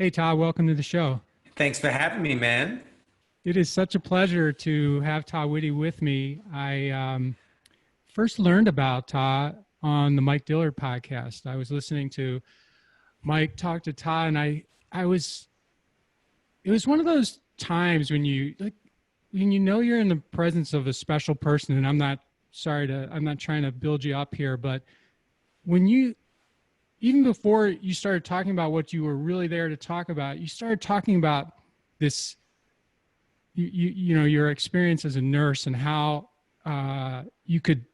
Hey, Tah, welcome to the show. Thanks for having me, man. It is such a pleasure to have Tah Whitty with me. I first learned about Tah on the Mike Dillard podcast. I was listening to Mike talk to Tah, and it was one of those times when when you know you're in the presence of a special person, and I'm not trying to build you up here, but when you, even before you started talking about what you were really there to talk about, you started talking about this you know your experience as a nurse and how you could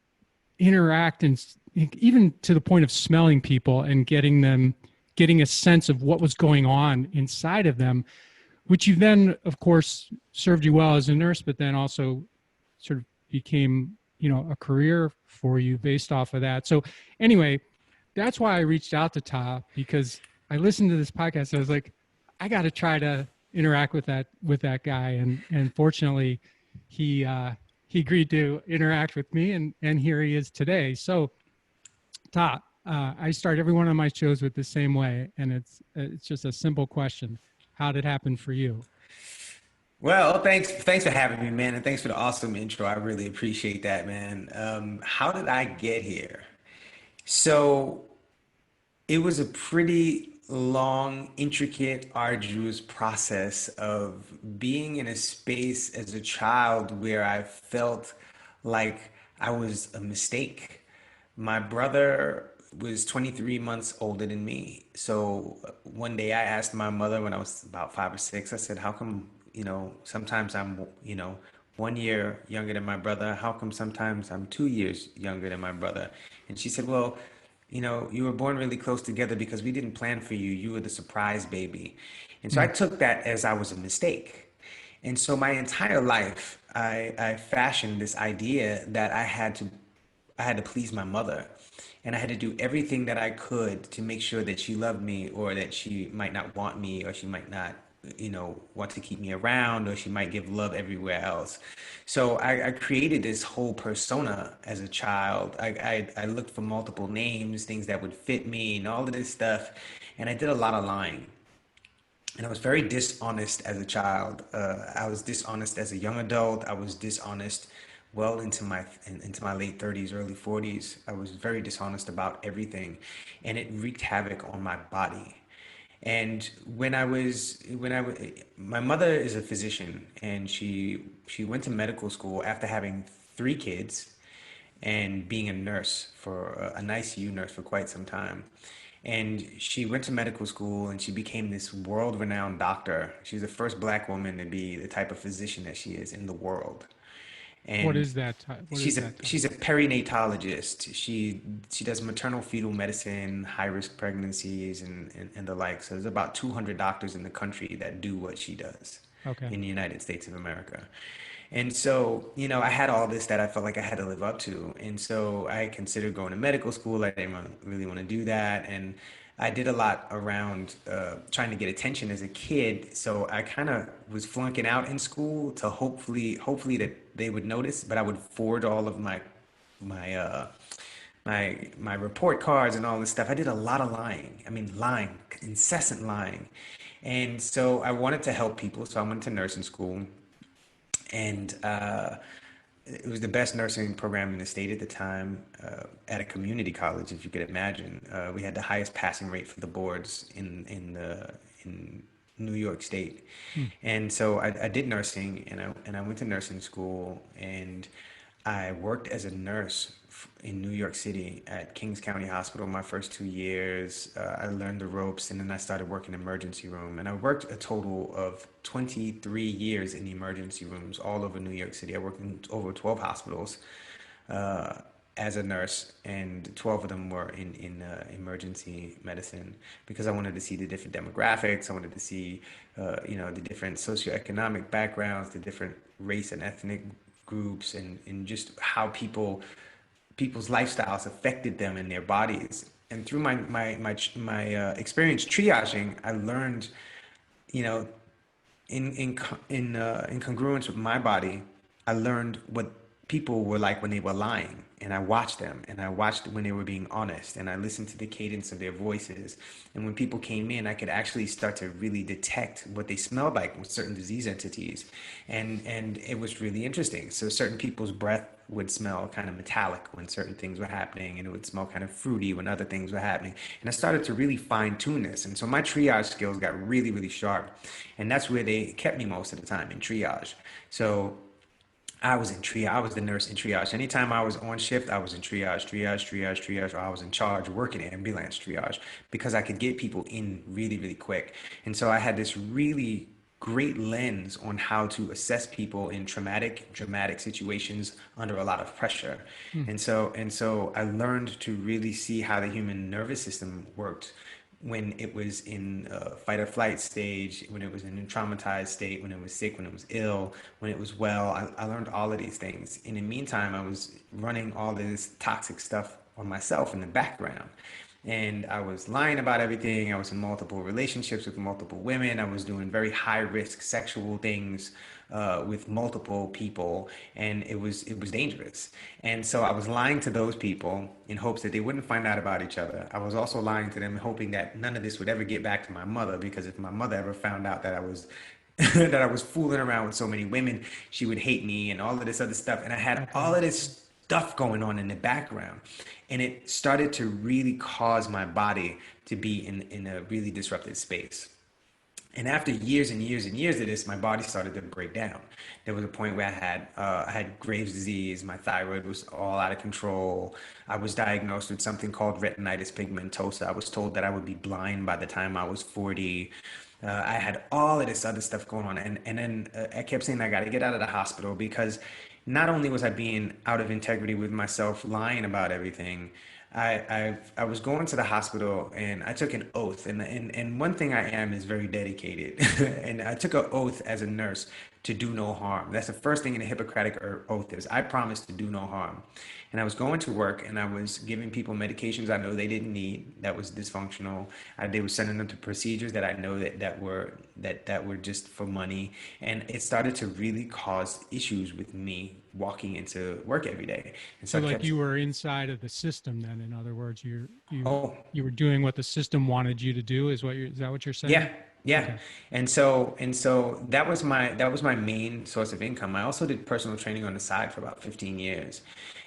interact and even to the point of smelling people and getting a sense of what was going on inside of them, which you then of course served you well as a nurse, but then also sort of became a career for you based off of that. So anyway, that's why I reached out to Tah, because I listened to this podcast and I was like, I got to try to interact with that guy, and fortunately, he agreed to interact with me, and here he is today. So, Tah, I start every one of my shows with the same way, and it's just a simple question: how did it happen for you? Well, thanks for having me, man, and thanks for the awesome intro. I really appreciate that, man. How did I get here? So it was a pretty long, intricate, arduous process of being in a space as a child where I felt like I was a mistake. My brother was 23 months older than me. So one day I asked my mother when I was about 5 or 6, I said, how come, sometimes I'm, 1 year younger than my brother? How come sometimes I'm 2 years younger than my brother? And she said, well, you were born really close together because we didn't plan for you. You were the surprise baby. And so I Mm, took that as I was a mistake. And so my entire life, I fashioned this idea that I had to please my mother. And I had to do everything that I could to make sure that she loved me, or that she might not want me, or she might not, want to keep me around, or she might give love everywhere else. So I created this whole persona as a child. I looked for multiple names, things that would fit me, and all of this stuff. And I did a lot of lying. And I was very dishonest as a child. I was dishonest as a young adult. I was dishonest well into my late 30s, early 40s. I was very dishonest about everything, and it wreaked havoc on my body. And my mother is a physician, and she went to medical school after having 3 kids and being a nurse for an ICU nurse for quite some time. And she went to medical school and she became this world renowned doctor. She's the first black woman to be the type of physician that she is in the world. what And is that? What is she's a that she's title? a perinatologist. She does maternal fetal medicine, high risk pregnancies, and the like. So there's about 200 doctors in the country that do what she does Okay. in the United States of America. And so, I had all this that I felt like I had to live up to. And so I considered going to medical school. I didn't really want to do that. And I did a lot around trying to get attention as a kid. So I kind of was flunking out in school to hopefully that they would notice, but I would forward all of my my report cards and all this stuff. I did a lot of lying. I mean, lying, incessant lying. And so I wanted to help people. So I went to nursing school, and it was the best nursing program in the state at the time, at a community college, if you could imagine. We had the highest passing rate for the boards in New York State. Mm. And so I did nursing, and I went to nursing school, and I worked as a nurse in New York City at Kings County Hospital my first 2 years. I learned the ropes, and then I started working emergency room. And I worked a total of 23 years in the emergency rooms all over New York City. I worked in over 12 hospitals uh, as a nurse, and 12 of them were in emergency medicine, because I wanted to see the different demographics. I wanted to see, the different socioeconomic backgrounds, the different race and ethnic groups, and just how people's lifestyles affected them in their bodies. And through my experience triaging, I learned, you know, in congruence with my body, I learned what people were like when they were lying. And I watched them, and I watched when they were being honest, and I listened to the cadence of their voices. And when people came in, I could actually start to really detect what they smelled like with certain disease entities. And it was really interesting. So certain people's breath would smell kind of metallic when certain things were happening, and it would smell kind of fruity when other things were happening. And I started to really fine tune this. And so my triage skills got really, really sharp. And that's where they kept me most of the time, in triage. So I was in triage. I was the nurse in triage. Anytime I was on shift, I was in triage, or I was in charge working ambulance triage because I could get people in really, really quick. And so I had this really great lens on how to assess people in traumatic, dramatic situations under a lot of pressure. Hmm. And so I learned to really see how the human nervous system worked when it was in fight or flight stage, when it was in a traumatized state, when it was sick, when it was ill, when it was well. I learned all of these things. In the meantime, I was running all this toxic stuff on myself in the background. And I was lying about everything. I was in multiple relationships with multiple women. I was doing very high risk sexual things with multiple people, and it was dangerous. And so I was lying to those people in hopes that they wouldn't find out about each other. I was also lying to them, hoping that none of this would ever get back to my mother, because if my mother ever found out that I was that I was fooling around with so many women, she would hate me and all of this other stuff. And I had all Okay. of this stuff going on in the background. And it started to really cause my body to be in a really disrupted space. And after years and years and years of this, my body started to break down. There was a point where I had Graves' disease. My thyroid was all out of control. I was diagnosed with something called retinitis pigmentosa. I was told that I would be blind by the time I was 40. I had all of this other stuff going on, and then I kept saying I got to get out of the hospital because not only was I being out of integrity with myself, lying about everything. I was going to the hospital and I took an oath, and one thing I am is very dedicated, and I took an oath as a nurse to do no harm. That's the first thing in the Hippocratic oath is I promise to do no harm. And I was going to work and I was giving people medications I know they didn't need that was dysfunctional. They were sending them to procedures that I know that were just for money. And it started to really cause issues with me walking into work every day. And so So I like kept, you were inside of the system then, in other words, you oh, you were doing what the system wanted you to do is that what you're yeah, saying? yeah. Okay. And so that was my main source of income. I also did personal training on the side for about 15 years.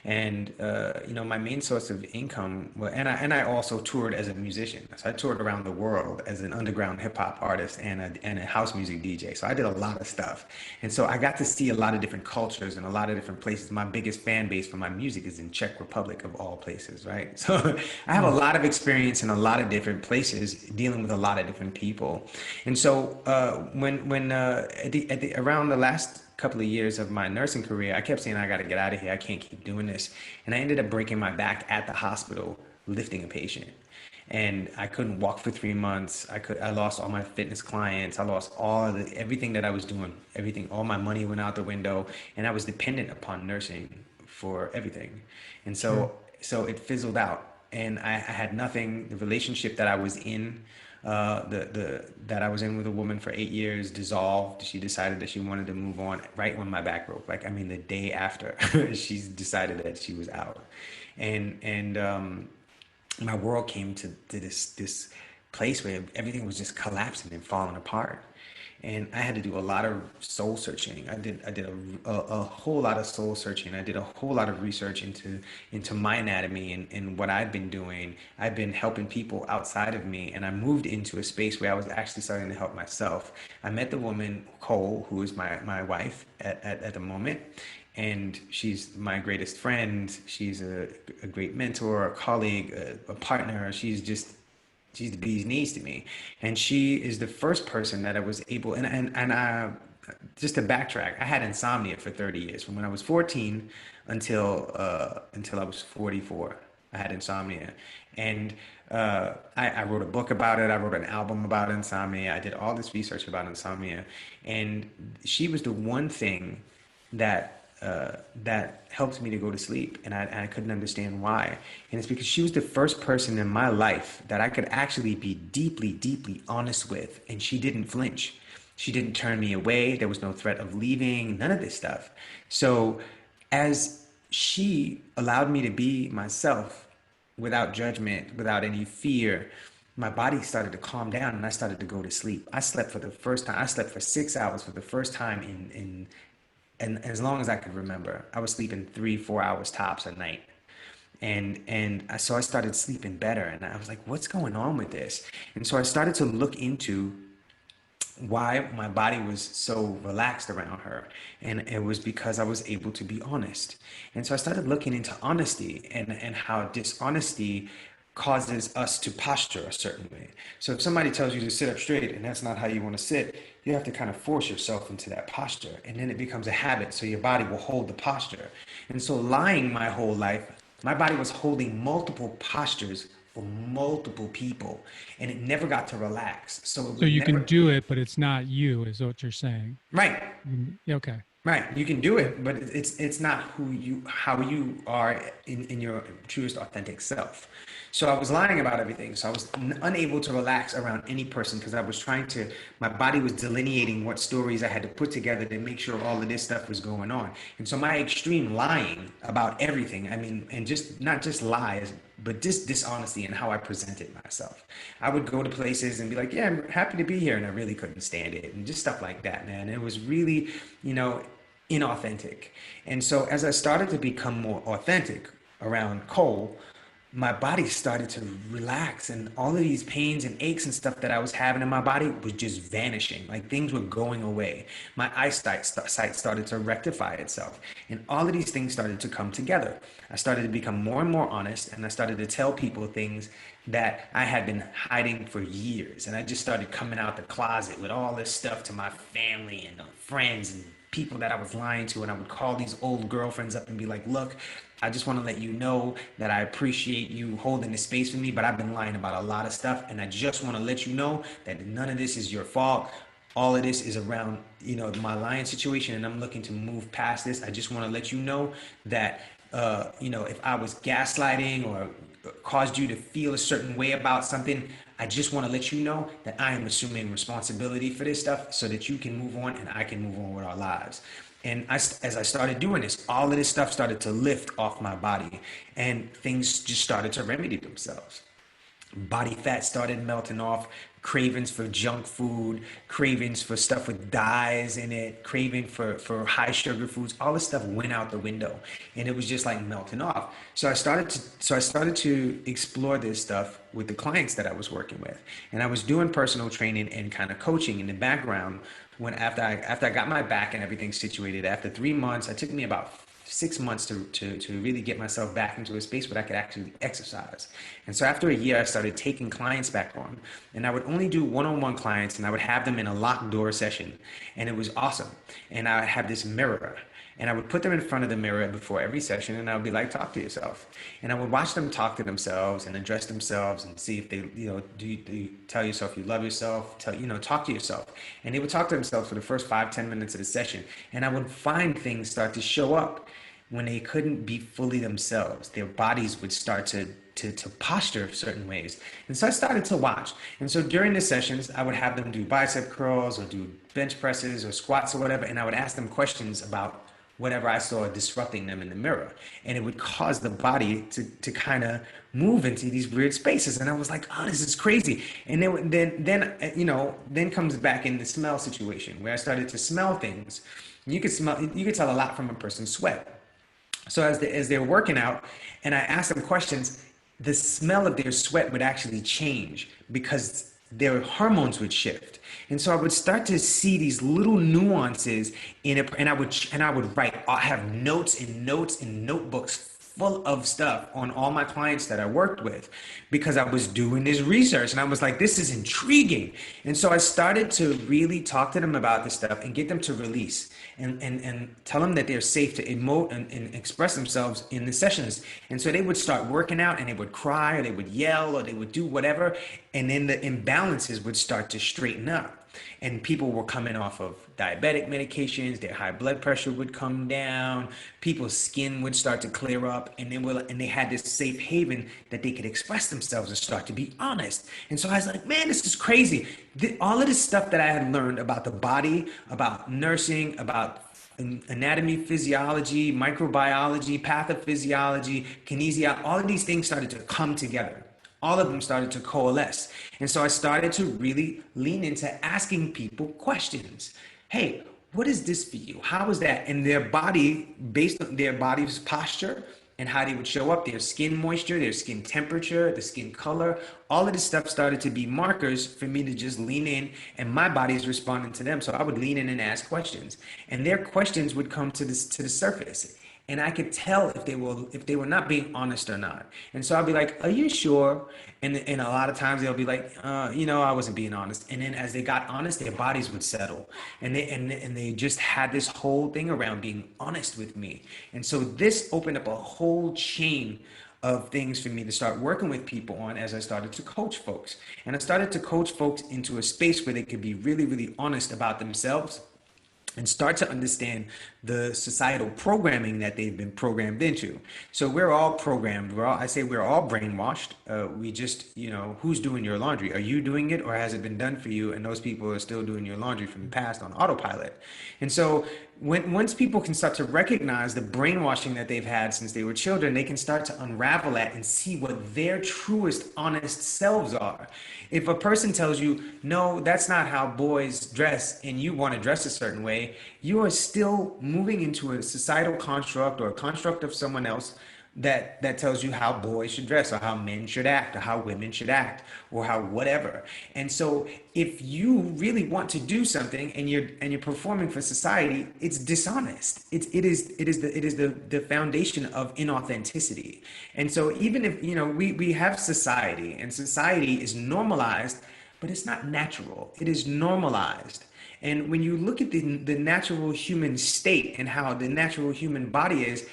And my main source of income, well, and I also toured as a musician. So I toured around the world as an underground hip hop artist and a house music DJ. So I did a lot of stuff. And so I got to see a lot of different cultures and a lot of different places. My biggest fan base for my music is in Czech Republic of all places, right? So I have a Hmm. lot of experience in a lot of different places dealing with a lot of different people. And so when around the last couple of years of my nursing career, I kept saying I got to get out of here. I can't keep doing this, and I ended up breaking my back at the hospital lifting a patient. And I couldn't walk for 3 months. I lost all my fitness clients. I lost everything that I was doing. Everything, all my money went out the window, and I was dependent upon nursing for everything. And Sure. so it fizzled out, and I had nothing. The relationship that I was in, the that I was in with a woman for 8 years dissolved. She decided that she wanted to move on right when my back broke. Like, I mean, the day after, she decided that she was out, and my world came to this place where everything was just collapsing and falling apart. And I had to do a lot of soul searching. I did a whole lot of soul searching. I did a whole lot of research into my anatomy and what I've been doing. I've been helping people outside of me, and I moved into a space where I was actually starting to help myself. I met the woman Kole, who is my wife at the moment, and she's my greatest friend. She's a great mentor, a colleague, a partner. She's the bee's knees to me, and she is the first person that I was able. And I, just to backtrack, I had insomnia for 30 years, from when I was 14 until I was 44. I had insomnia, and I wrote a book about it. I wrote an album about insomnia. I did all this research about insomnia, and she was the one thing that helped me to go to sleep, and I couldn't understand why. And it's because she was the first person in my life that I could actually be deeply, deeply honest with, and she didn't flinch. She didn't turn me away. There was no threat of leaving, none of this stuff. So As she allowed me to be myself without judgment, without any fear, my body started to calm down and I started to go to sleep. I slept for the first time. I slept for 6 hours for the first time in and as long as I could remember. I was sleeping 3, 4 hours tops a night. So I started sleeping better and I was like, what's going on with this? And so I started to look into why my body was so relaxed around her. And it was because I was able to be honest. And so I started looking into honesty and how dishonesty causes us to posture a certain way. So if somebody tells you to sit up straight and that's not how you want to sit, you have to kind of force yourself into that posture. And then it becomes a habit. So your body will hold the posture. And so lying my whole life, my body was holding multiple postures for multiple people and it never got to relax. So it So would you can never, do it, but it's not you, is what you're saying. right. Yeah, okay. Right, you can do it, but it's not how you are in your truest authentic self. So I was lying about everything. So I was unable to relax around any person because I was trying to. My body was delineating what stories I had to put together to make sure all of this stuff was going on. And so my extreme lying about everything. I mean, and just not just lies, but just dishonesty in how I presented myself. I would go to places and be like, "Yeah, I'm happy to be here," and I really couldn't stand it, and just stuff like that, man. It was really, you know, inauthentic. And so as I started to become more authentic around Kole, my body started to relax and all of these pains and aches and stuff that I was having in my body was just vanishing. Like things were going away. My eyesight started to rectify itself. And all of these things started to come together. I started to become more and more honest and I started to tell people things that I had been hiding for years. And I just started coming out the closet with all this stuff to my family and friends and people that I was lying to. And I would call these old girlfriends up and be like, look, I just want to let you know that I appreciate you holding the space for me, but I've been lying about a lot of stuff. And I just want to let you know that none of this is your fault. All of this is around, my lying situation, and I'm looking to move past this. I just want to let you know that, if I was gaslighting or caused you to feel a certain way about something, I just want to let you know that I am assuming responsibility for this stuff so that you can move on and I can move on with our lives. And as I started doing this, all of this stuff started to lift off my body and things just started to remedy themselves. Body fat started melting off, cravings for junk food, cravings for stuff with dyes in it, craving for high sugar foods, all this stuff went out the window and it was just like melting off. So I started to explore this stuff with the clients that I was working with. And I was doing personal training and kind of coaching in the background when after I got my back and everything situated. After 3 months, it took me about 6 months to really get myself back into a space where I could actually exercise. And so after a year, I started taking clients back on. And I would only do one-on-one clients and I would have them in a locked door session. And it was awesome. And I would have this mirror. And I would put them in front of the mirror before every session and I would be like, talk to yourself. And I would watch them talk to themselves and address themselves and see if they, do you tell yourself you love yourself, talk to yourself. And they would talk to themselves for the first 5, 10 minutes of the session. And I would find things start to show up when they couldn't be fully themselves. Their bodies would start to posture certain ways. And so I started to watch. And so during the sessions, I would have them do bicep curls or do bench presses or squats or whatever. And I would ask them questions about whatever I saw disrupting them in the mirror. And it would cause the body to kind of move into these weird spaces. And I was like, oh, this is crazy. And then comes back in the smell situation where I started to smell things. You could tell a lot from a person's sweat. So as they're working out and I asked them questions, the smell of their sweat would actually change because their hormones would shift. And so I would start to see these little nuances in it, and I would write, I have notes and notes and notebooks full of stuff on all my clients that I worked with because I was doing this research and I was like, this is intriguing. And so I started to really talk to them about this stuff and get them to release and tell them that they're safe to emote and express themselves in the sessions. And so they would start working out and they would cry or they would yell or they would do whatever. And then the imbalances would start to straighten up. And people were coming off of diabetic medications, their high blood pressure would come down, people's skin would start to clear up, and they had this safe haven that they could express themselves and start to be honest. And so I was like, man, this is crazy. All of this stuff that I had learned about the body, about nursing, about anatomy, physiology, microbiology, pathophysiology, kinesiology, all of these things started to come together. All of them started to coalesce. And so I started to really lean into asking people questions. Hey, what is this for you? How is that? And their body, based on their body's posture and how they would show up, their skin moisture, their skin temperature, the skin color, all of this stuff started to be markers for me to just lean in, and my body is responding to them. So I would lean in and ask questions, and their questions would come to the surface, and I could tell if they were not being honest or not. And so I'd be like, "Are you sure?" And a lot of times they'll be like, I wasn't being honest." And then as they got honest, their bodies would settle, and they just had this whole thing around being honest with me. And so this opened up a whole chain of things for me to start working with people on as I started to coach folks. And I started to coach folks into a space where they could be really, really honest about themselves and start to understand the societal programming that they've been programmed into. So we're all programmed. I say we're all brainwashed. We just, who's doing your laundry? Are you doing it, or has it been done for you? And those people are still doing your laundry from the past on autopilot. And so once people can start to recognize the brainwashing that they've had since they were children, they can start to unravel that and see what their truest, honest selves are. If a person tells you, no, that's not how boys dress, and you want to dress a certain way, you are still moving into a societal construct or a construct of someone else that tells you how boys should dress, or how men should act, or how women should act, or how whatever. And so if you really want to do something and you're performing for society, it's dishonest. It is the foundation of inauthenticity. And so even if we have society, and society is normalized, but it's not natural. It is normalized. And when you look at the natural human state and how the natural human body is,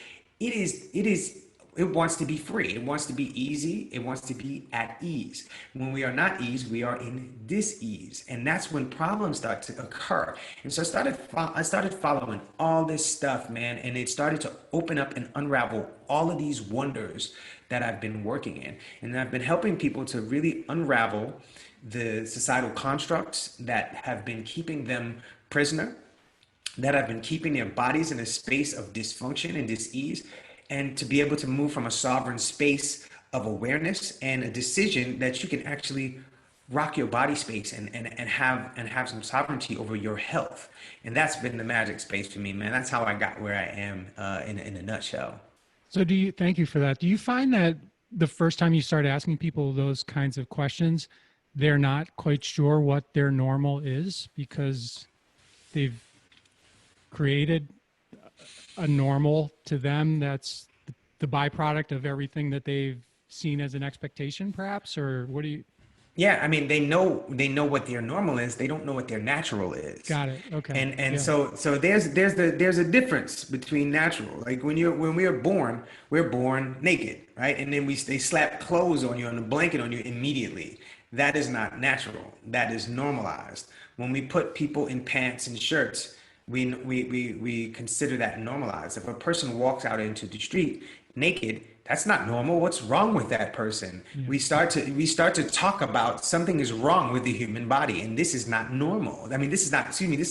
it wants to be free. It wants to be easy. It wants to be at ease. When we are not ease, we are in dis-ease. And that's when problems start to occur. And so I started following all this stuff, man. And it started to open up and unravel all of these wonders that I've been working in. And I've been helping people to really unravel the societal constructs that have been keeping them prisoner, that have been keeping their bodies in a space of dysfunction and dis-ease, and to be able to move from a sovereign space of awareness and a decision that you can actually rock your body space and have some sovereignty over your health. And that's been the magic space for me, man. That's how I got where I am in a nutshell. So thank you for that. Do you find that the first time you start asking people those kinds of questions, they're not quite sure what their normal is because they've created a normal to them that's the byproduct of everything that they've seen as an expectation, perhaps? Or what do you? Yeah, I mean, they know what their normal is. They don't know what their natural is. Got it. Okay. And Yeah. so there's a difference between natural. Like when we are born, we're born naked, right? And then they slap clothes on you and a blanket on you immediately. That is not natural. That is normalized. When we put people in pants and shirts, we consider that normalized. If a person walks out into the street naked, that's not normal. What's wrong with that person? Yeah. We start to talk about something is wrong with the human body, and this is not normal. I mean, this is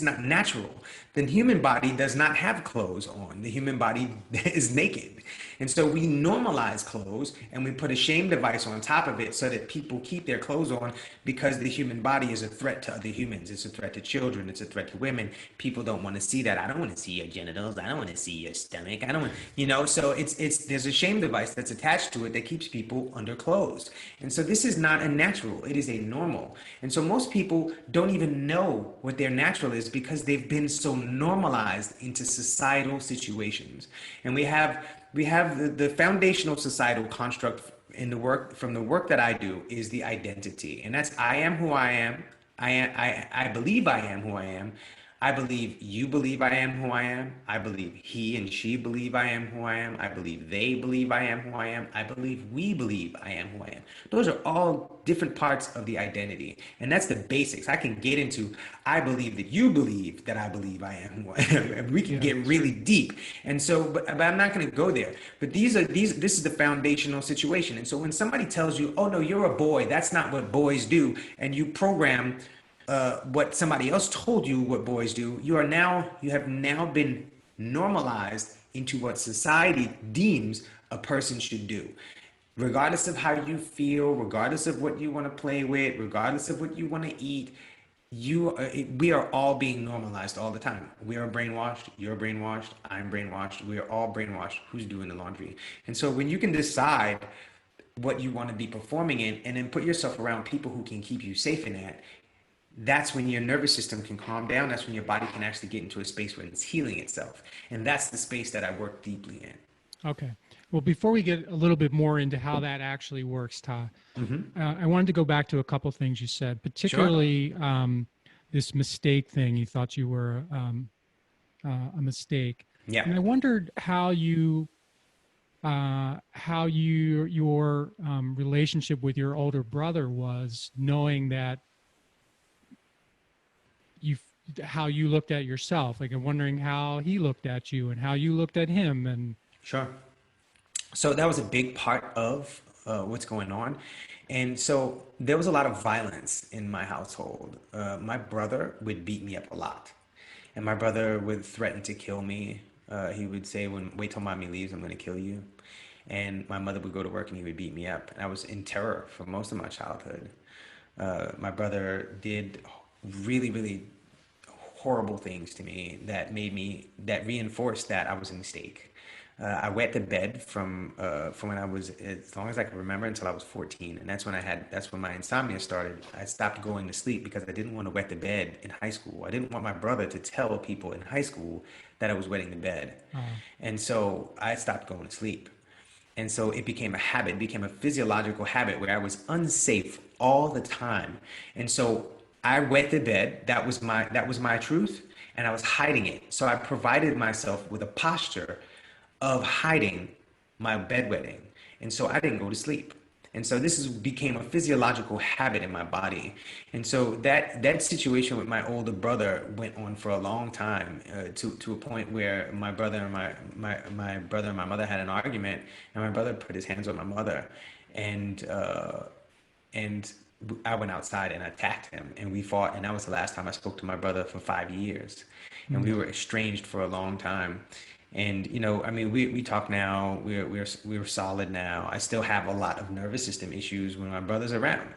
not natural. The human body does not have clothes on. The human body is naked. And so we normalize clothes and we put a shame device on top of it so that people keep their clothes on because the human body is a threat to other humans. It's a threat to children. It's a threat to women. People don't want to see that. I don't want to see your genitals. I don't want to see your stomach. I don't want, so there's a shame device that's attached to it that keeps people underclothed. And so this is not a natural. It is a normal. And so most people don't even know what their natural is because they've been so normalized into societal situations. And we have the foundational societal construct in the work that I do is the identity. And that's I am who I am. I believe I am who I am. I believe you believe I am who I am. I believe he and she believe I am who I am. I believe they believe I am who I am. I believe we believe I am who I am. Those are all different parts of the identity. And that's the basics. I can get into, I believe that you believe that I believe I am who I am. And we can get really deep. And so, but I'm not going to go there. But this is the foundational situation. And so when somebody tells you, oh no, you're a boy, that's not what boys do. And you program what somebody else told you what boys do, you have now been normalized into what society deems a person should do. Regardless of how you feel, regardless of what you want to play with, regardless of what you want to eat, we are all being normalized all the time. We are brainwashed, you're brainwashed, I'm brainwashed, we are all brainwashed. Who's doing the laundry? And so when you can decide what you want to be performing in and then put yourself around people who can keep you safe in that, that's when your nervous system can calm down. That's when your body can actually get into a space where it's healing itself. And that's the space that I work deeply in. Okay. Well, before we get a little bit more into how that actually works, Tah, I wanted to go back to a couple things you said, Sure. particularly this mistake thing. You thought you were a mistake, Yeah. and I wondered how your relationship with your older brother was, knowing that you how you looked at yourself. Like, I'm wondering how he looked at you and how you looked at him, and Sure. So that was a big part of what's going on. And so there was a lot of violence in my household. My brother would beat me up a lot. And my brother would threaten to kill me. He would say, wait till mommy leaves, I'm going to kill you. And my mother would go to work and he would beat me up. And I was in terror for most of my childhood. My brother did really, really horrible things to me that reinforced that I was a mistake. I wet the bed from when I was, as long as I can remember, until I was 14, and that's when my insomnia started. I stopped going to sleep because I didn't want to wet the bed in high school. I didn't want my brother to tell people in high school that I was wetting the bed, uh, and so I stopped going to sleep. And so it became a habit, became a physiological habit where I was unsafe all the time. And so I wet the bed. That was my truth, and I was hiding it. So I provided myself with a posture of hiding my bedwetting. And so I didn't go to sleep. And so became a physiological habit in my body. And so that situation with my older brother went on for a long time, to a point where my brother and my brother and my mother had an argument, and my brother put his hands on my mother, and and I went outside and attacked him, and we fought, and that was the last time I spoke to my brother for 5 years, and we mm, were estranged for a long time. And I mean, we talk now. We're solid now. I still have a lot of nervous system issues when my brother's around,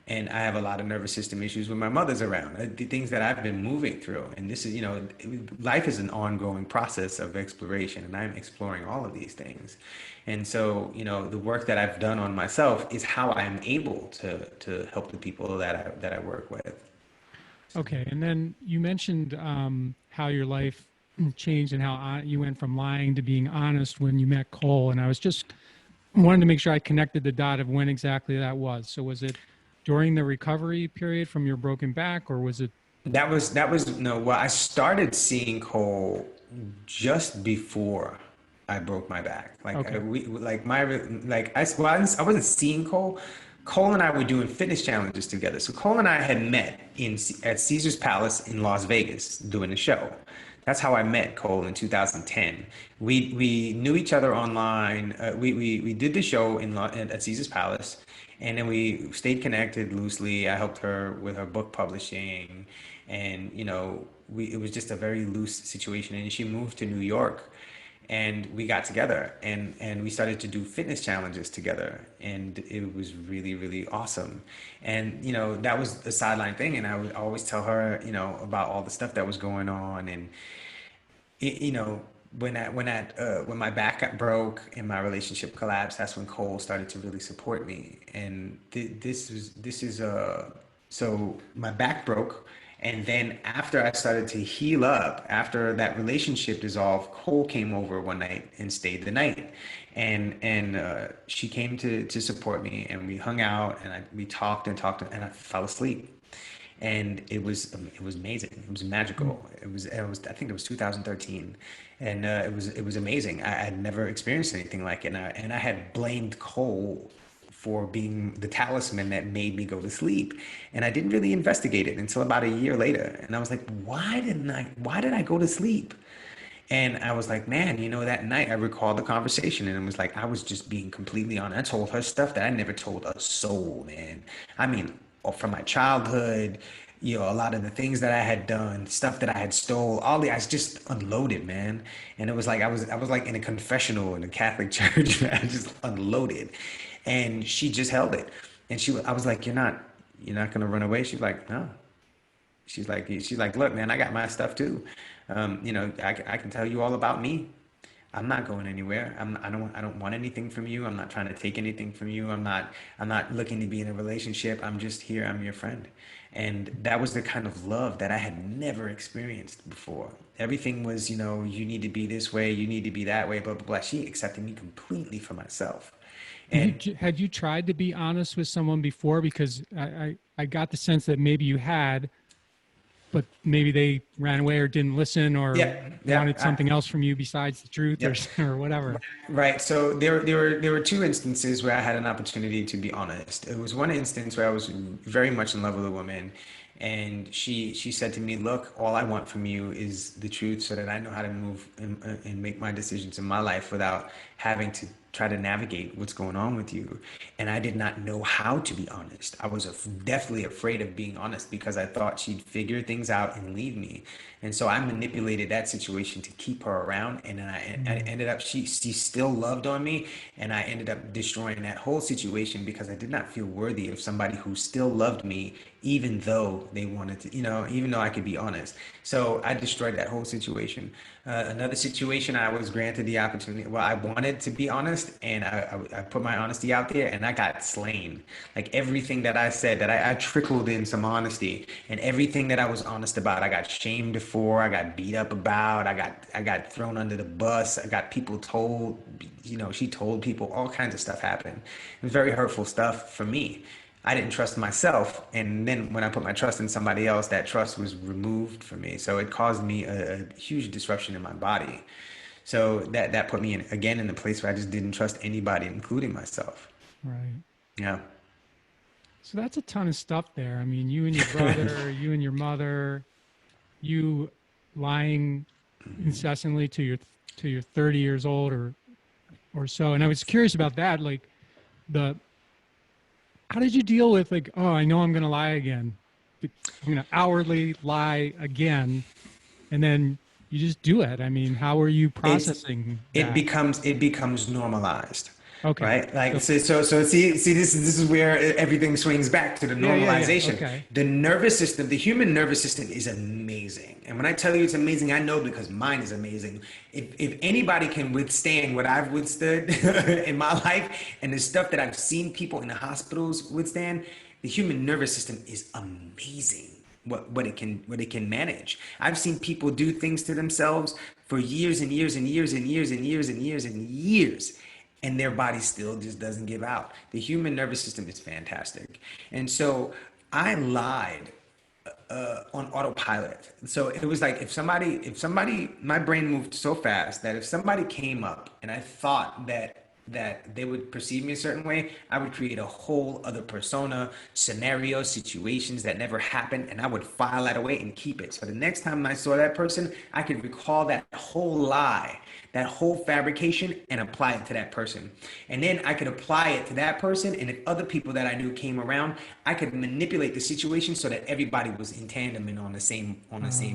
and I have a lot of nervous system issues when my mother's around. The things that I've been moving through, and this is, life is an ongoing process of exploration, and I'm exploring all of these things. And so, the work that I've done on myself is how I'm able to help the people that I work with. okay. And then you mentioned how your life changed and how you went from lying to being honest when you met Kole, and I was just wanted to make sure I connected the dot of when exactly that was. So was it during the recovery period from your broken back, or was it? That was no. Well, I started seeing Cole just before I broke my back. Like Okay. we like my like I well, I wasn't seeing Cole. Cole and I were doing fitness challenges together. So Cole and I had met at Caesar's Palace in Las Vegas doing a show. That's how I met Cole in 2010. We knew each other online. We did the show at Caesar's Palace, and then we stayed connected loosely. I helped her with her book publishing, and it was just a very loose situation. And she moved to New York, and we got together, and we started to do fitness challenges together, and it was really, really awesome. And that was a sideline thing, and I would always tell her about all the stuff that was going on. And it, you know, when my back got broke and my relationship collapsed, that's when Cole started to really support me. And this is so my back broke, and then after I started to heal up, after that relationship dissolved, Cole came over one night and stayed the night, and she came to support me, and we hung out, and we talked and talked, and I fell asleep, and it was amazing. It was Mm. magical. It was I think it was 2013, and it was amazing. I'd never experienced anything like it, and I had blamed Cole for being the talisman that made me go to sleep, and I didn't really investigate it until about a year later, and I was like, why did I go to sleep? And I was like, man, that night I recalled the conversation, and it was like I was just being completely honest. I told her stuff that I never told a soul, man. I mean, from my childhood, a lot of the things that I had done, stuff that I had stole, I just unloaded, man. And it was like I was like in a confessional in a Catholic church. I just unloaded, and she just held it. And I was like, you're not gonna run away. She's like, no. She's like, look, man, I got my stuff too. I can tell you all about me. I'm not going anywhere. I don't want anything from you. I'm not trying to take anything from you. I'm not looking to be in a relationship. I'm just here. I'm your friend. And that was the kind of love that I had never experienced before. Everything was, you need to be this way, you need to be that way, blah, blah, blah. She accepted me completely for myself. And Had you tried to be honest with someone before? Because I got the sense that maybe you had, but maybe they ran away or didn't listen or yeah, wanted yeah, something else from you besides the truth or yep. or whatever. Right. So there were two instances where I had an opportunity to be honest. It was one instance where I was very much in love with a woman, and she said to me, "Look, all I want from you is the truth, so that I know how to move and make my decisions in my life without having to try to navigate what's going on with you." And I did not know how to be honest. I was definitely afraid of being honest because I thought she'd figure things out and leave me. And so I manipulated that situation to keep her around. And then I Mm. ended up, she still loved on me. And I ended up destroying that whole situation because I did not feel worthy of somebody who still loved me, even though they wanted to, even though I could be honest. So I destroyed that whole situation. Another situation, I was granted the opportunity. Well, I wanted to be honest, and I put my honesty out there, and I got slain. Like everything that I said, that I trickled in some honesty, and everything that I was honest about, I got shamed for, I got beat up about, I got thrown under the bus, I got people told, she told people, all kinds of stuff happened. It was very hurtful stuff for me. I didn't trust myself. And then when I put my trust in somebody else, that trust was removed from me. So it caused me a huge disruption in my body. So that put me again in the place where I just didn't trust anybody, including myself. Right. Yeah. So that's a ton of stuff there. I mean, you and your brother, you and your mother, you lying incessantly to your 30 years old or so. And I was curious about that. Like the how did you deal with like, oh, I know I'm going to lie again. I'm going to outwardly lie again, and then you just do it. I mean, how are you It's processing it that? becomes it becomes normalized, Okay. right? Like So so see this is where everything swings back to the yeah. normalization. Okay. The nervous system, the human nervous system is amazing. And when I tell you it's amazing, I know because mine is amazing. If anybody can withstand what I've withstood in my life and the stuff that I've seen people in the hospitals withstand, the human nervous system is amazing what it can manage. I've seen people do things to themselves for years and years and years and years and years and years and years, and their body still just doesn't give out. The human nervous system is fantastic, and so I lied on autopilot. So it was like if somebody, my brain moved so fast that if somebody came up and I thought that they would perceive me a certain way, I would create a whole other persona, scenario, situations that never happened, and I would file that away and keep it. So the next time I saw that person, I could recall that whole lie, that whole fabrication, and apply it to that person. And then I could apply it to that person, and if other people that I knew came around, I could manipulate the situation so that everybody was in tandem and on the same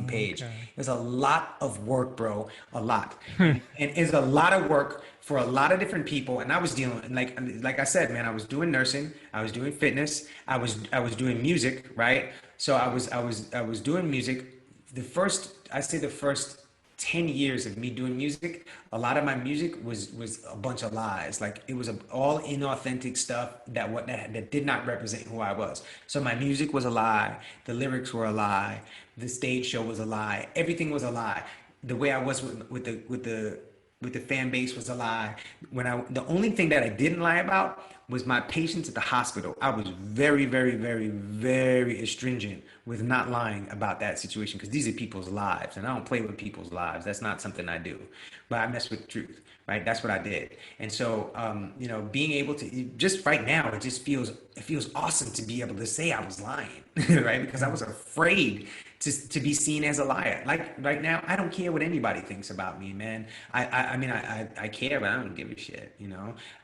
page. Okay. There's a lot of work, bro, a lot, and it's a lot of work for a lot of different people. And I was dealing, like I said, man, I was doing nursing, I was doing fitness, I was doing music, right? So I was doing music. The first 10 years of me doing music, a lot of my music was a bunch of lies. Like it was all inauthentic stuff that did not represent who I was. So my music was a lie, the lyrics were a lie, the stage show was a lie, everything was a lie. The way I was with the fan base was a lie. The only thing that I didn't lie about was my patients at the hospital. I was very, very, very, very astringent with not lying about that situation because these are people's lives, and I don't play with people's lives. That's not something I do. But I mess with the truth, right? That's what I did. And so, being able to just right now, it feels awesome to be able to say I was lying, right? Because I Yeah. was afraid to be seen as a liar. Like right now, I don't care what anybody thinks about me, man. I mean, I care, but I don't give a shit.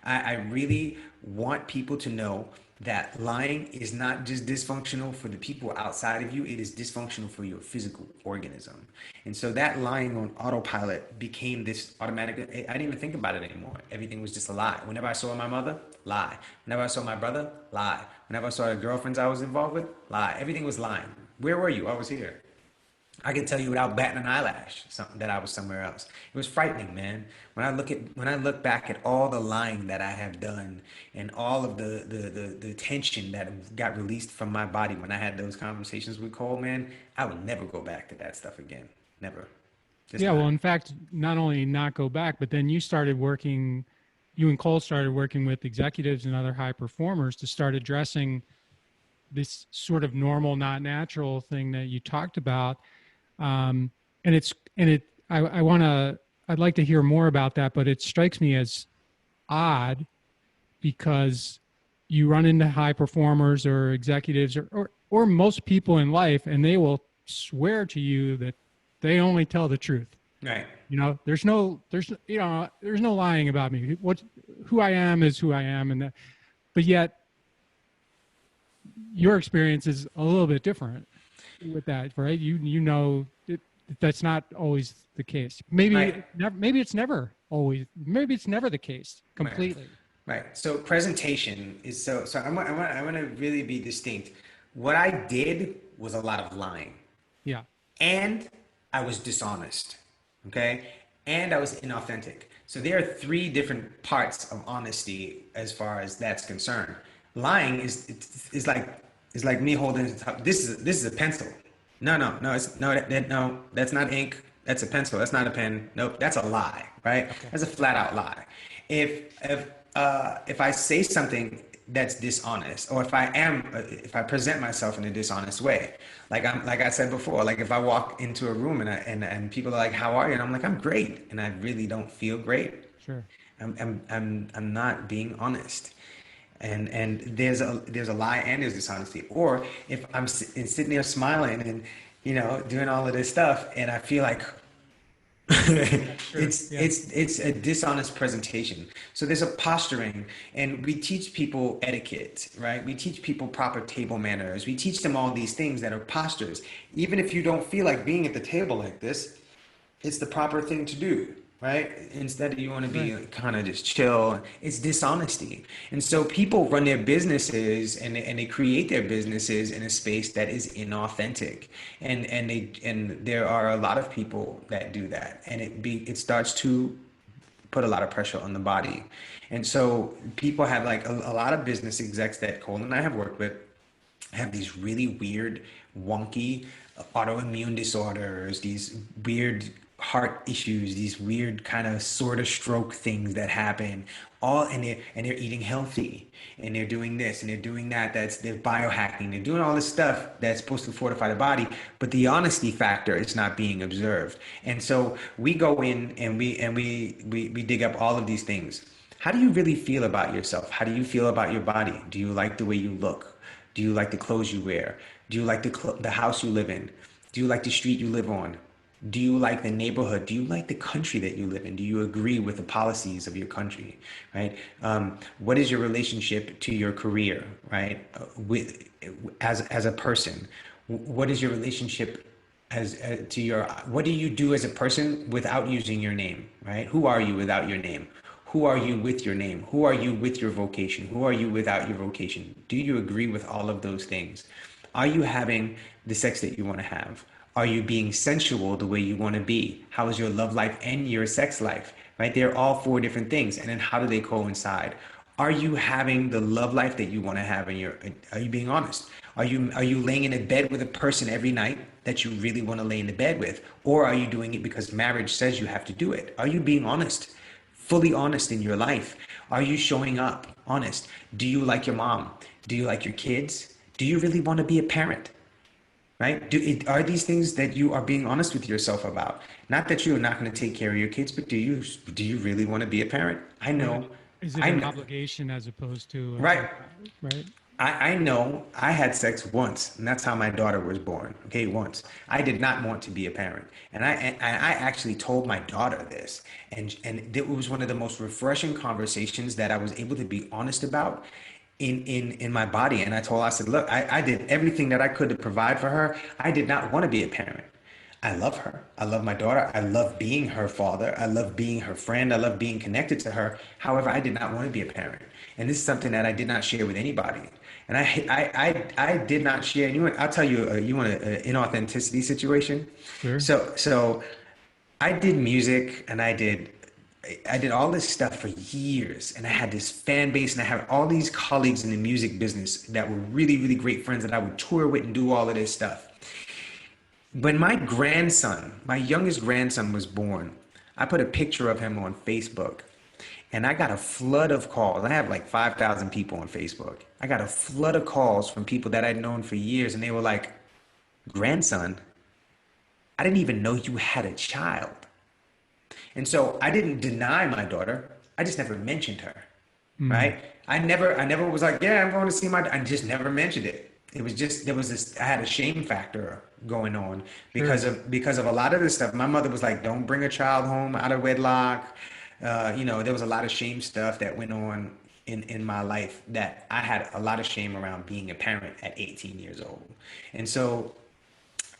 I really want people to know that lying is not just dysfunctional for the people outside of you, it is dysfunctional for your physical organism. And so that lying on autopilot became this automatic. I didn't even think about it anymore. Everything was just a lie. Whenever I saw my mother, lie. Whenever I saw my brother, lie. Whenever I saw the girlfriends I was involved with, lie. Everything was lying. Where were you? I was here. I can tell you without batting an eyelash something that I was somewhere else. It was frightening, man. When I look back at all the lying that I have done and all of the tension that got released from my body when I had those conversations with Cole, man, I would never go back to that stuff again. Never. Just Yeah, well, not. in fact, not only not go back, but then you and Cole started working with executives and other high performers to start addressing this sort of normal, not natural thing that you talked about. And I want to, I'd like to hear more about that, but it strikes me as odd because you run into high performers or executives or most people in life, and they will swear to you that they only tell the truth. Right. There's no lying about me. Who I am is who I am. But yet your experience is a little bit different with that, right? That's not always the case. Right. Maybe it's never the case Right. completely. Right. So presentation is I want to really be distinct. What I did was a lot of lying. Yeah. And I was dishonest, okay? And I was inauthentic. So there are three different parts of honesty as far as that's concerned. Lying is like me holding this is a pencil. No, no, that's not ink. That's a pencil. That's not a pen. Nope, that's a lie, right? Okay. That's a flat out lie. If I say something that's dishonest, or if I present myself in a dishonest way, like I said before, like if I walk into a room and people are like, "How are you?" and I'm like, "I'm great," and I really don't feel great. Sure. I'm not being honest. And there's a lie and there's dishonesty. Or if I'm sitting there smiling and doing all of this stuff, and I feel like That's true. Yeah. it's a dishonest presentation. So there's a posturing, and we teach people etiquette, right? We teach people proper table manners. We teach them all these things that are postures. Even if you don't feel like being at the table like this, it's the proper thing to do, right? Instead of you want to be Right. kind of just chill, it's dishonesty. And so people run their businesses and they create their businesses in a space that is inauthentic. And there are a lot of people that do that. And it starts to put a lot of pressure on the body. And so people have like a lot of business execs that Cole and I have worked with have these really weird, wonky autoimmune disorders, these weird heart issues, these weird kind of sort of stroke things that happen. All and they're eating healthy and they're doing this and they're doing that. They're biohacking. They're doing all this stuff that's supposed to fortify the body, but the honesty factor is not being observed. And so we go in and we dig up all of these things. How do you really feel about yourself? How do you feel about your body? Do you like the way you look? Do you like the clothes you wear? Do you like the house you live in? Do you like the street you live on? Do you like the neighborhood? Do you like the country that you live in? Do you agree with the policies of your country, right? What is your relationship to your career, right? As a person, what is your relationship to your what do you do as a person without using your name, right? Who are you without your name? Who are you with your name? Who are you with your vocation? Who are you without your vocation? Do you agree with all of those things? Are you having the sex that you want to have? Are you being sensual the way you want to be? How is your love life and your sex life? Right? They're all four different things. And then how do they coincide? Are you having the love life that you want to have are you being honest? Are you laying in a bed with a person every night that you really want to lay in the bed with? Or are you doing it because marriage says you have to do it? Are you being honest? Fully honest in your life? Are you showing up honest? Do you like your mom? Do you like your kids? Do you really want to be a parent? Right? Are these things that you are being honest with yourself about? Not that you're not going to take care of your kids, but do you really want to be a parent? I Right. know, Is it I an know, obligation as opposed to right? right? I know I had sex once, and that's how my daughter was born. Okay, once. I did not want to be a parent, and I actually told my daughter this, and it was one of the most refreshing conversations that I was able to be honest about. in my body. And I told her, I said, look, I did everything that I could to provide for her. I did not want to be a parent. I love her. I love my daughter. I love being her father. I love being her friend. I love being connected to her. However, I did not want to be a parent. And this is something that I did not share with anybody. And I did not share. And I'll tell you, you want an inauthenticity situation. Sure. So I did music and I did all this stuff for years, and I had this fan base, and I had all these colleagues in the music business that were really, really great friends that I would tour with and do all of this stuff. When my grandson, my youngest grandson was born, I put a picture of him on Facebook, and I got a flood of calls. I have like 5,000 people on Facebook. I got a flood of calls from people that I'd known for years, and they were like, grandson, I didn't even know you had a child. And so I didn't deny my daughter. I just never mentioned her, Mm. right? I never was like, yeah, I'm going to see my, I just never mentioned it. It was just, there was this, I had a shame factor going on Sure. because of a lot of this stuff. My mother was like, don't bring a child home out of wedlock. There was a lot of shame stuff that went on in my life that I had a lot of shame around being a parent at 18 years old. And so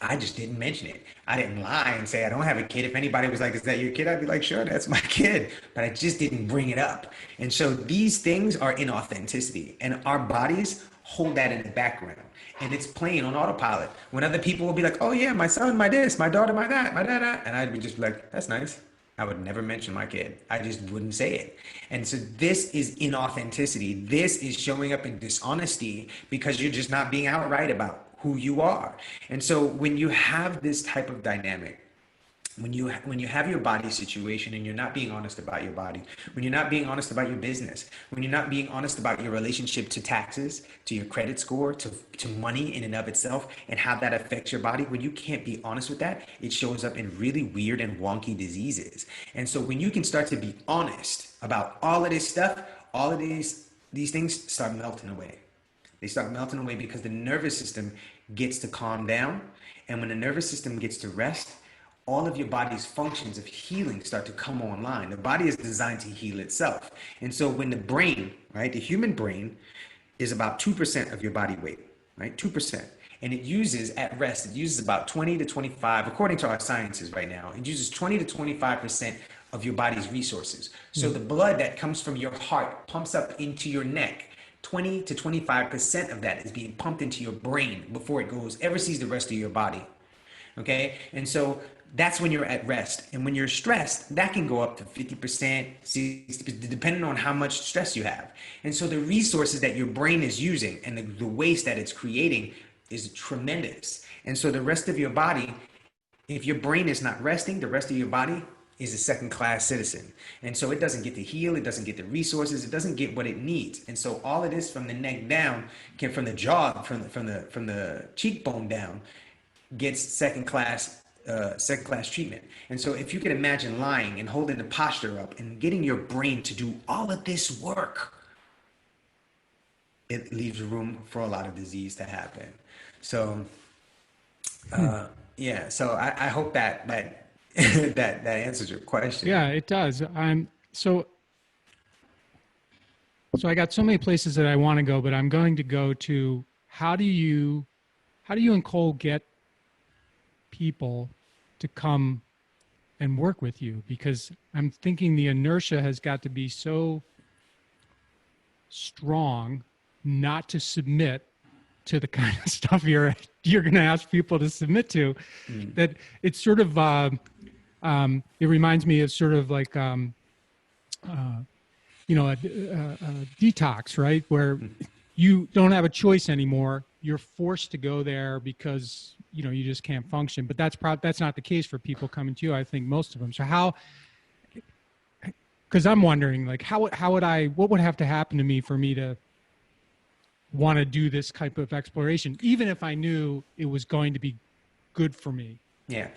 I just didn't mention it. I didn't lie and say I don't have a kid. If anybody was like, "Is that your kid?" I'd be like, "Sure, that's my kid." But I just didn't bring it up. And so these things are inauthenticity, and our bodies hold that in the background, and it's playing on autopilot. When other people will be like, "Oh yeah, my son, my this, my daughter, my that, my that," and I'd be just like, "That's nice." I would never mention my kid. I just wouldn't say it. And so this is inauthenticity. This is showing up in dishonesty because you're just not being outright about who you are. And so when you have this type of dynamic, when you have your body situation and you're not being honest about your body, when you're not being honest about your business, when you're not being honest about your relationship to taxes, to your credit score, to money in and of itself, and how that affects your body, when you can't be honest with that, it shows up in really weird and wonky diseases. And so when you can start to be honest about all of this stuff, all of these things start melting away. They start melting away because the nervous system gets to calm down. And when the nervous system gets to rest, all of your body's functions of healing start to come online. The body is designed to heal itself. And so when the brain, right, the human brain is about 2% of your body weight, right? 2%. And it uses at rest, it uses about 20 to 25, according to our sciences right now, it uses 20 to 25% of your body's resources. So Mm. the blood that comes from your heart pumps up into your neck. 20 to 25% of that is being pumped into your brain before it goes ever sees the rest of your body. Okay. And so that's when you're at rest. And when you're stressed, that can go up to 50%, 60%, depending on how much stress you have. And so the resources that your brain is using and the waste that it's creating is tremendous. And so the rest of your body, if your brain is not resting, the rest of your body is a second class citizen. And so it doesn't get to heal, it doesn't get the resources, it doesn't get what it needs. And so all of this from the neck down, can from the jaw, from the cheekbone down, gets second class treatment. And so if you can imagine lying and holding the posture up and getting your brain to do all of this work, it leaves room for a lot of disease to happen. So Hmm. yeah, so I hope that that answers your question. Yeah, it does. So I got so many places that I want to go, but I'm going to go to how do you and Cole get people to come and work with you? Because I'm thinking the inertia has got to be so strong not to submit to the kind of stuff you're going to ask people to submit to, Mm. that it's sort of it reminds me of sort of like uh, a detox, right? Where you don't have a choice anymore. You're forced to go there because you just can't function. But that's not the case for people coming to you. I think most of them. So how? Because I'm wondering, like, how would I? What would have to happen to me for me to want to do this type of exploration, even if I knew it was going to be good for me? Yeah.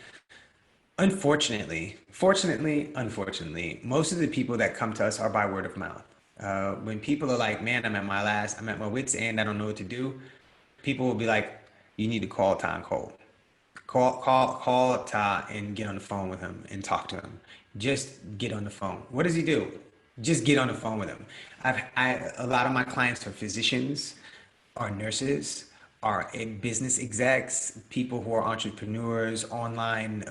Unfortunately, most of the people that come to us are by word of mouth. When people are like, "Man, I'm at my wit's end. I don't know what to do." People will be like, "You need to call Tah and Kole. Call Tah and get on the phone with him and talk to him. Just get on the phone. What does he do? Just get on the phone with them. A lot of my clients are physicians, are nurses, are business execs, people who are entrepreneurs, online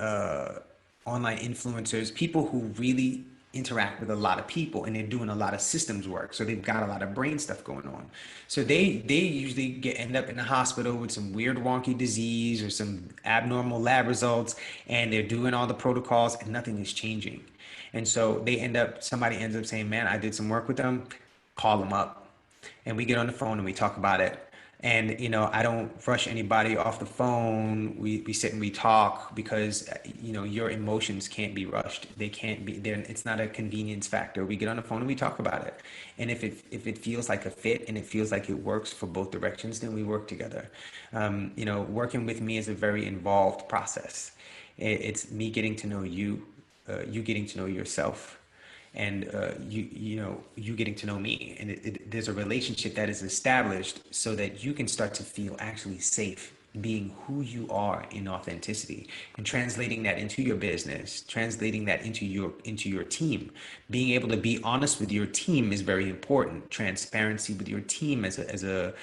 influencers, people who really interact with a lot of people and they're doing a lot of systems work. So they've got a lot of brain stuff going on. So they usually end up in the hospital with some weird wonky disease or some abnormal lab results, and they're doing all the protocols and nothing is changing. And so somebody ends up saying, man, I did some work with them, call them up. And we get on the phone and we talk about it. And, I don't rush anybody off the phone. We sit and we talk because, your emotions can't be rushed. They can't be there. It's not a convenience factor. We get on the phone and we talk about it. And if it feels like a fit and it feels like it works for both directions, then we work together. Working with me is a very involved process. It's me getting to know you, you getting to know yourself, and you getting to know me, and there's a relationship that is established so that you can start to feel actually safe being who you are in authenticity, and translating that into your business, translating that into your team. Being able to be honest with your team is very important. Transparency with your team as a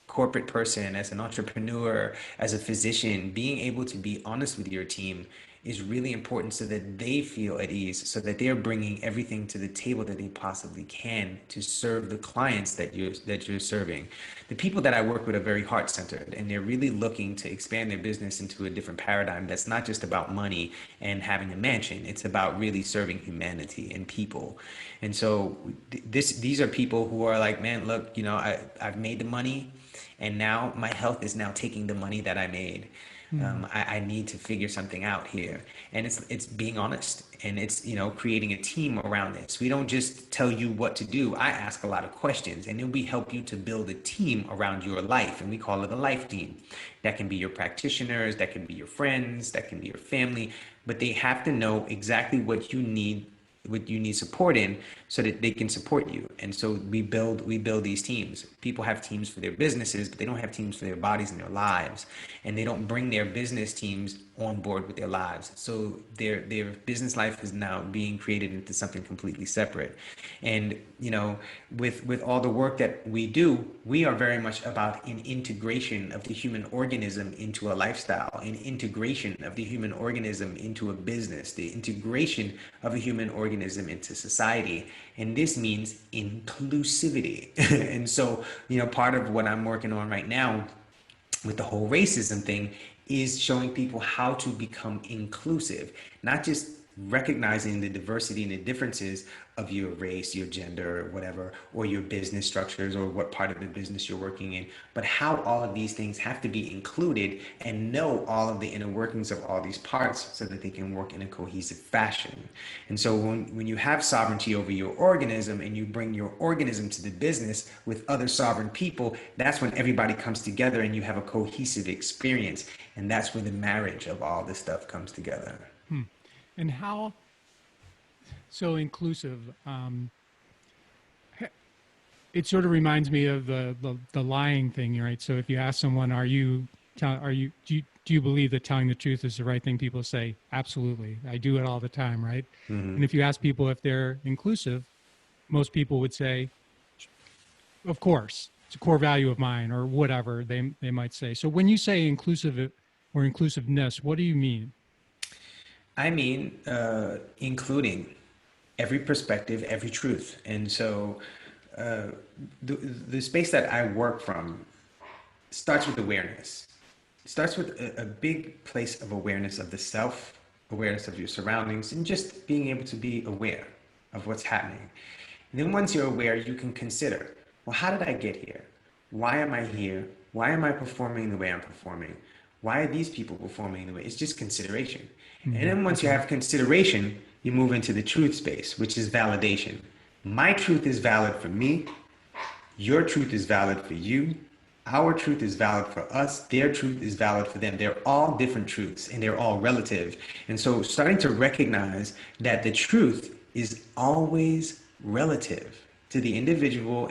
corporate person, as an entrepreneur, as a physician, being able to be honest with your team is really important so that they feel at ease, so that they're bringing everything to the table that they possibly can to serve the clients that you're serving. The people that I work with are very heart centered, and they're really looking to expand their business into a different paradigm that's not just about money and having a mansion. It's about really serving humanity and people. And so these are people who are like, man, look, I've made the money, and now my health is now taking the money that I made. Hmm. I need to figure something out here, and it's being honest, and it's creating a team around this. We don't just tell you what to do. I ask a lot of questions, and then we help you to build a team around your life, and we call it a life team. That can be your practitioners, that can be your friends, that can be your family, but they have to know exactly what you need support in so that they can support you. And so we build these teams. People have teams for their businesses, but they don't have teams for their bodies and their lives, and they don't bring their business teams on board with their lives. So their business life is now being created into something completely separate. And with all the work that we do, we are very much about an integration of the human organism into a lifestyle, an integration of the human organism into a business, the integration of a human organism into society. And this means inclusivity. And so, part of what I'm working on right now with the whole racism thing is showing people how to become inclusive, not just recognizing the diversity and the differences of your race, your gender, whatever, or your business structures, or what part of the business you're working in, but how all of these things have to be included, and know all of the inner workings of all these parts so that they can work in a cohesive fashion. And so when you have sovereignty over your organism and you bring your organism to the business with other sovereign people, that's when everybody comes together and you have a cohesive experience. And that's where the marriage of all this stuff comes together. Hmm. And how so inclusive? It sort of reminds me of the lying thing, right? So if you ask someone, do you believe that telling the truth is the right thing? People say, absolutely. I do it all the time, right? Mm-hmm. And if you ask people if they're inclusive, most people would say, of course, it's a core value of mine, or whatever they might say. So when you say inclusive or inclusiveness, what do you mean? I mean, including every perspective, every truth. And so uh, the space that I work from starts with awareness. It starts with a big place of awareness of the self, awareness of your surroundings, and just being able to be aware of what's happening. And then once you're aware, you can consider, well, how did I get here? Why am I here? Why am I performing the way I'm performing? Why are these people performing the way? It's just consideration. And Hmm. then once you Okay. have consideration, you move into the truth space, which is validation. My truth is valid for me. Your truth is valid for you. Our truth is valid for us. Their truth is valid for them. They're all different truths and they're all relative. And so starting to recognize that the truth is always relative. to the individual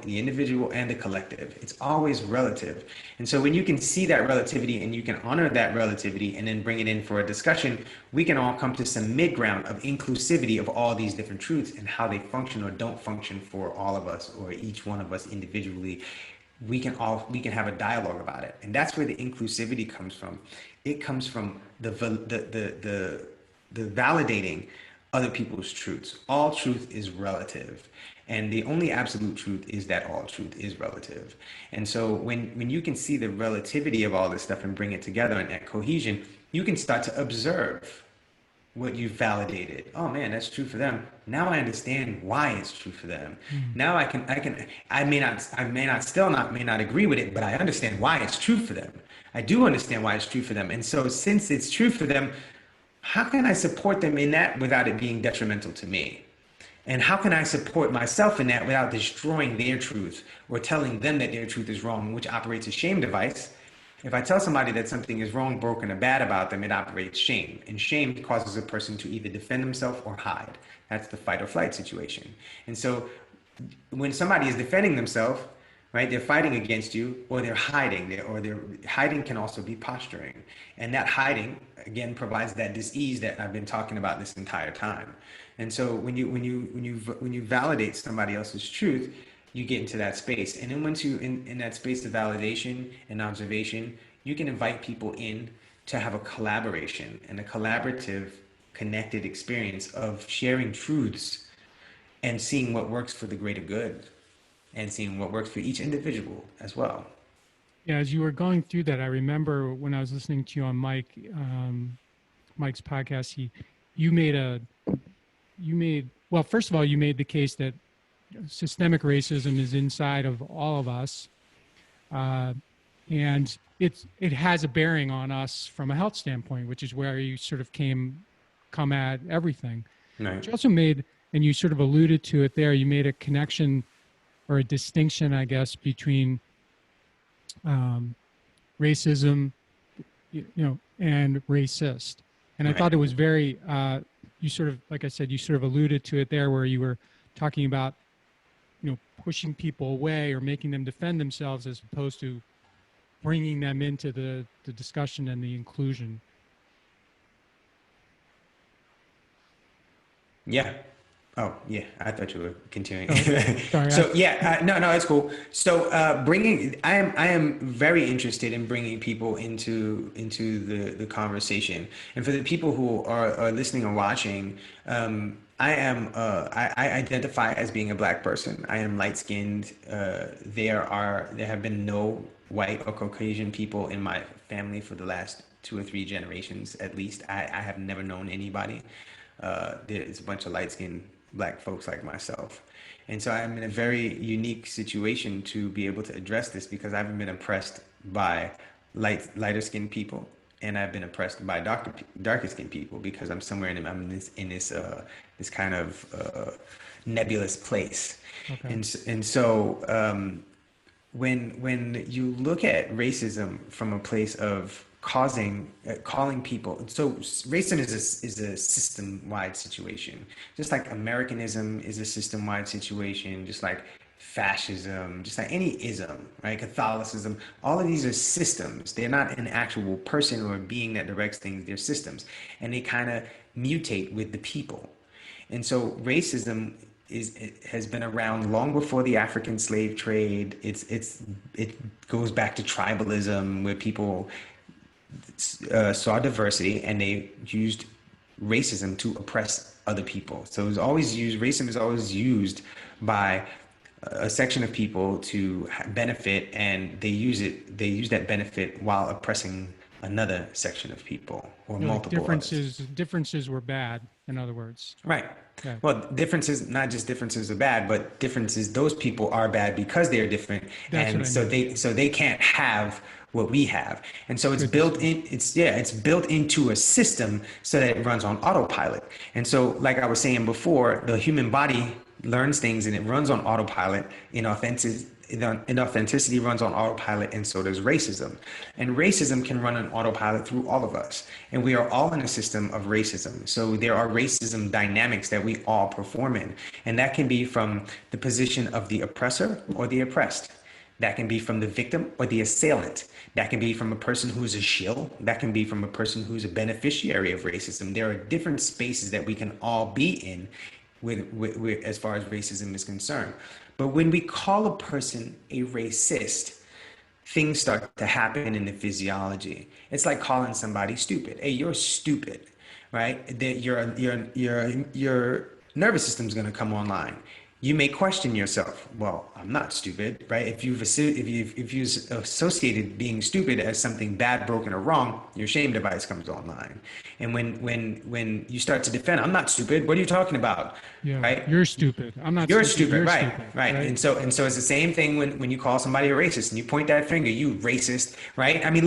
and the collective. It's always relative. And so when you can see that relativity and you can honor that relativity and then bring it in for a discussion, we can all come to some mid-ground of inclusivity of all these different truths and how they function or don't function for all of us or each one of us individually. We can have a dialogue about it. And that's where the inclusivity comes from. It comes from the validating other people's truths. All truth is relative. And the only absolute truth is that all truth is relative. And so when you can see the relativity of all this stuff and bring it together in that cohesion, you can start to observe what you validated. Oh man, that's true for them. Now I understand why it's true for them. Now I may not agree with it, but I understand why it's true for them. I do understand why it's true for them. And so since it's true for them, how can I support them in that without it being detrimental to me? And how can I support myself in that without destroying their truth or telling them that their truth is wrong, which operates a shame device? If I tell somebody that something is wrong, broken, or bad about them, it operates shame. And shame causes a person to either defend themselves or hide. That's the fight or flight situation. And so when somebody is defending themselves, right, they're fighting against you or they're hiding. Their hiding can also be posturing. And that hiding, again, provides that dis-ease that I've been talking about this entire time. And so when you validate somebody else's truth, you get into that space. And then once you in that space of validation and observation, you can invite people in to have a collaboration and a collaborative, connected experience of sharing truths and seeing what works for the greater good and seeing what works for each individual as well. Yeah, as you were going through that, I remember when I was listening to you on Mike's podcast, well, first of all, you made the case that systemic racism is inside of all of us, and it has a bearing on us from a health standpoint, which is where you sort of come at everything. Right. But you also made, and you sort of alluded to it there, you made a connection or a distinction, I guess, between racism, and racist. And I thought it was very, you sort of, like I said, you sort of alluded to it there where you were talking about, pushing people away or making them defend themselves as opposed to bringing them into the discussion and the inclusion. Yeah. Oh, yeah. I thought you were continuing. Oh, sorry. So yeah, no, it's cool. So I am very interested in bringing people into the conversation. And for the people who are listening or watching, I identify as being a Black person. I am light skinned. There have been no white or Caucasian people in my family for the last 2 or 3 generations at least. I have never known anybody. There's a bunch of light skinned Black folks like myself. And so I'm in a very unique situation to be able to address this because I haven't been impressed by lighter skinned people, and I've been impressed by darker skinned people because I'm somewhere I'm in this kind of nebulous place. Okay. And so when you look at racism from a place of calling people, so racism is a system-wide situation, just like Americanism is a system-wide situation, just like fascism, just like any ism, right? Catholicism, all of these are systems. They're not an actual person or a being that directs things. They're systems, and they kind of mutate with the people. And so racism it has been around long before the African slave trade. It goes back to tribalism, where people saw diversity and they used racism to oppress other people. So racism is always used by a section of people to benefit, and they use that benefit while oppressing another section of people or multiple others. Differences were bad, in other words. Right. Okay. Well, not just differences are bad, but those people are bad because they're different. That's and so they can't have what we have. And so it's built into a system so that it runs on autopilot. And so, like I was saying before, the human body learns things and it runs on autopilot in inauthenticity runs on autopilot, and so does racism. And racism can run on autopilot through all of us. And we are all in a system of racism. So there are racism dynamics that we all perform in. And that can be from the position of the oppressor or the oppressed. That can be from the victim or the assailant. That can be from a person who's a shill. That can be from a person who's a beneficiary of racism. There are different spaces that we can all be in as far as racism is concerned. But when we call a person a racist, things start to happen in the physiology. It's like calling somebody stupid. Hey, you're stupid, right? That your nervous system's going to come online. You may question yourself. Well, I'm not stupid, right? If you associated being stupid as something bad, broken, or wrong, your shame device comes online. And when you start to defend, I'm not stupid. What are you talking about, Yeah, right? you're stupid. I'm not You're stupid. stupid, You're right? stupid, Right. right? And so it's the same thing when you call somebody a racist and you point that finger, you racist, right? I mean,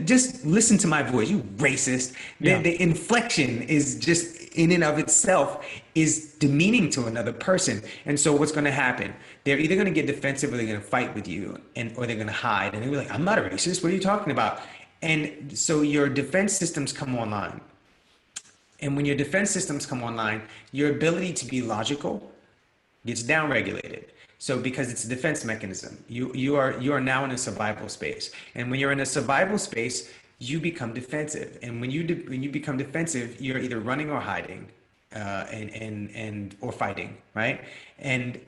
just listen to my voice, you racist. Yeah. The inflection is just in and of itself is demeaning to another person. And so what's going to happen? They're either going to get defensive or they're going to fight with you, or they're going to hide. And they're like, I'm not a racist. What are you talking about? And so your defense systems come online. And when your defense systems come online, your ability to be logical gets downregulated. So because it's a defense mechanism, you are now in a survival space. And when you're in a survival space, you become defensive. And when you become defensive, you're either running or hiding, and or fighting, right? And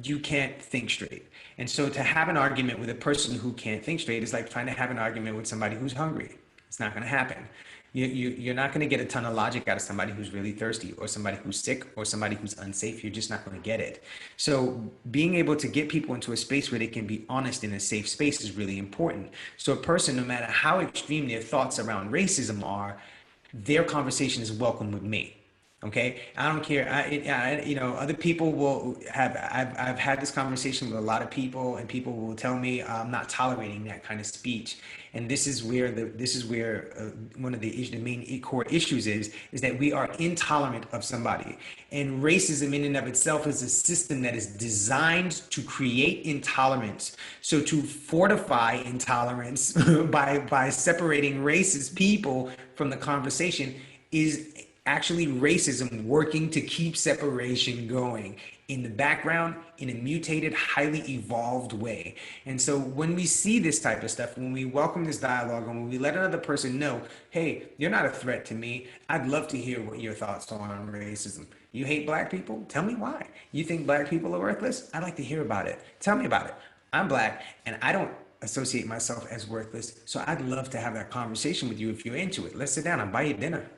you can't think straight. And so to have an argument with a person who can't think straight is like trying to have an argument with somebody who's hungry. It's not going to happen. You're not going to get a ton of logic out of somebody who's really thirsty, or somebody who's sick, or somebody who's unsafe. You're just not going to get it. So being able to get people into a space where they can be honest in a safe space is really important. So a person, no matter how extreme their thoughts around racism are, their conversation is welcome with me. Okay, I don't care. Other people will have. I've had this conversation with a lot of people, and people will tell me I'm not tolerating that kind of speech. And this is where one of the main core issues is that we are intolerant of somebody. And racism in and of itself is a system that is designed to create intolerance. So to fortify intolerance by separating racist people from the conversation is actually racism working to keep separation going in the background in a mutated, highly evolved way. And so when we see this type of stuff, when we welcome this dialogue, and when we let another person know, hey, you're not a threat to me, I'd love to hear what your thoughts are on racism. You hate black people? Tell me why. You think black people are worthless? I'd like to hear about it. Tell me about it. I'm black and I don't associate myself as worthless. So I'd love to have that conversation with you if you're into it. Let's sit down and buy you dinner.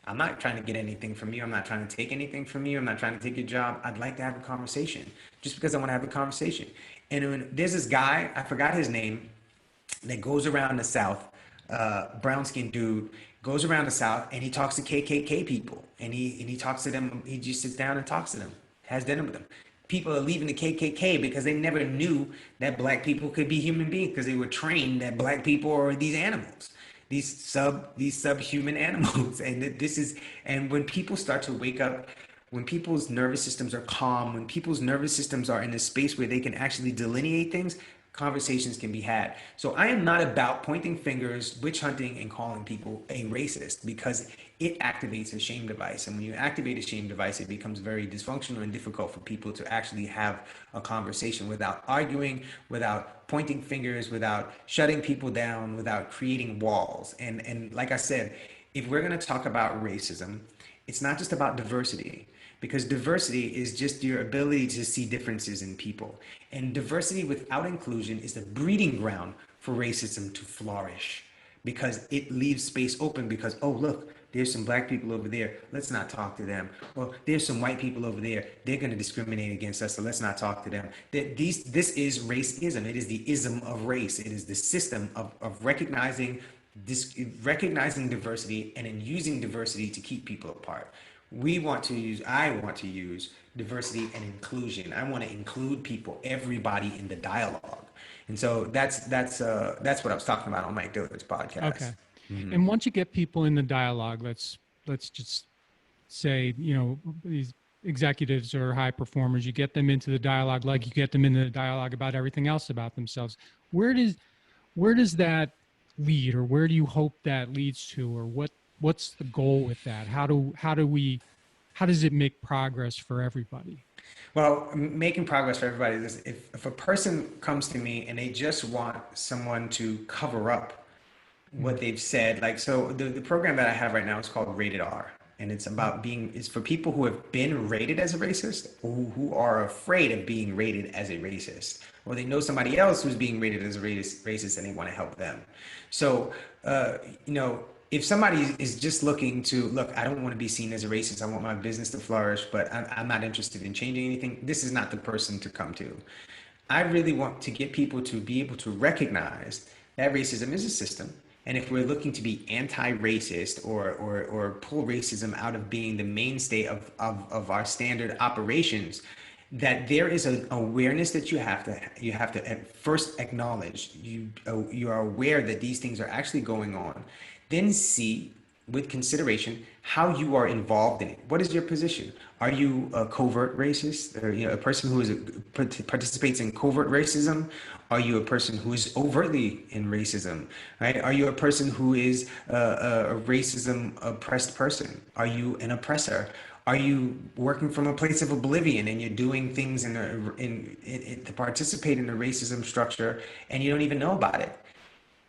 I'm not trying to get anything from you. I'm not trying to take anything from you. I'm not trying to take your job. I'd like to have a conversation just because I want to have a conversation. And when there's this guy, I forgot his name, that goes around the South, brown skinned dude, goes around the South and he talks to KKK people. And he talks to them. He just sits down and talks to them, has dinner with them. People are leaving the KKK because they never knew that black people could be human beings, because they were trained that black people are these animals, these subhuman animals. And when people start to wake up, when people's nervous systems are calm, when people's nervous systems are in a space where they can actually delineate things, conversations can be had. So I am not about pointing fingers, witch hunting, and calling people a racist, because it activates a shame device. And when you activate a shame device, it becomes very dysfunctional and difficult for people to actually have a conversation without arguing, without pointing fingers, without shutting people down, without creating walls. And like I said, if we're going to talk about racism, it's not just about diversity, because diversity is just your ability to see differences in people. And diversity without inclusion is the breeding ground for racism to flourish, because it leaves space open. Because, oh, look, there's some black people over there, let's not talk to them. Or there's some white people over there, they're going to discriminate against us, so let's not talk to them. This is racism. It is the ism of race. It is the system of recognizing diversity and in using diversity to keep people apart. I want to use diversity and inclusion. I want to include people, everybody, in the dialogue. And so that's what I was talking about on Mike Dillard's podcast. Okay. Mm-hmm. And once you get people in the dialogue, let's just say, these executives or high performers. You get them into the dialogue, like you get them into the dialogue about everything else about themselves. Where does where does that lead, or where do you hope that leads to, or what's the goal with that? How does it make progress for everybody? Well, making progress for everybody is if a person comes to me and they just want someone to cover up what Mm, they've said, like, so the program that I have right now is called Rated R. And it's mm, about being, it's for people who have been rated as a racist, or who are afraid of being rated as a racist, or they know somebody else who's being rated as a racist and they want to help them. So, uh, you know, if somebody is just looking to look, I don't want to be seen as a racist. I want my business to flourish, but I'm not interested in changing anything. This is not the person to come to. I really want to get people to be able to recognize that racism is a system. And if we're looking to be anti-racist, or pull racism out of being the mainstay of our standard operations, that there is an awareness that you have to at first acknowledge. You are aware that these things are actually going on, then see with consideration how you are involved in it. What is your position? Are you a covert racist, or a person who participates in covert racism? Are you a person who is overtly in racism? Right? Are you a person who is a racism oppressed person? Are you an oppressor? Are you working from a place of oblivion and you're doing things to participate in the racism structure and you don't even know about it?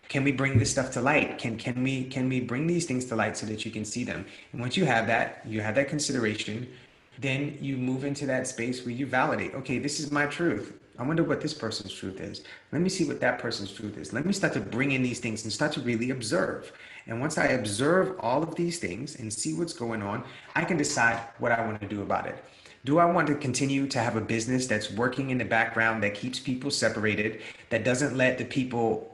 Can we bring this stuff to light? Can we bring these things to light so that you can see them? And once you have that consideration, then you move into that space where you validate, okay, this is my truth. I wonder what this person's truth is. Let me see what that person's truth is. Let me start to bring in these things and start to really observe. And once I observe all of these things and see what's going on, I can decide what I want to do about it. Do I want to continue to have a business that's working in the background, that keeps people separated, that doesn't let people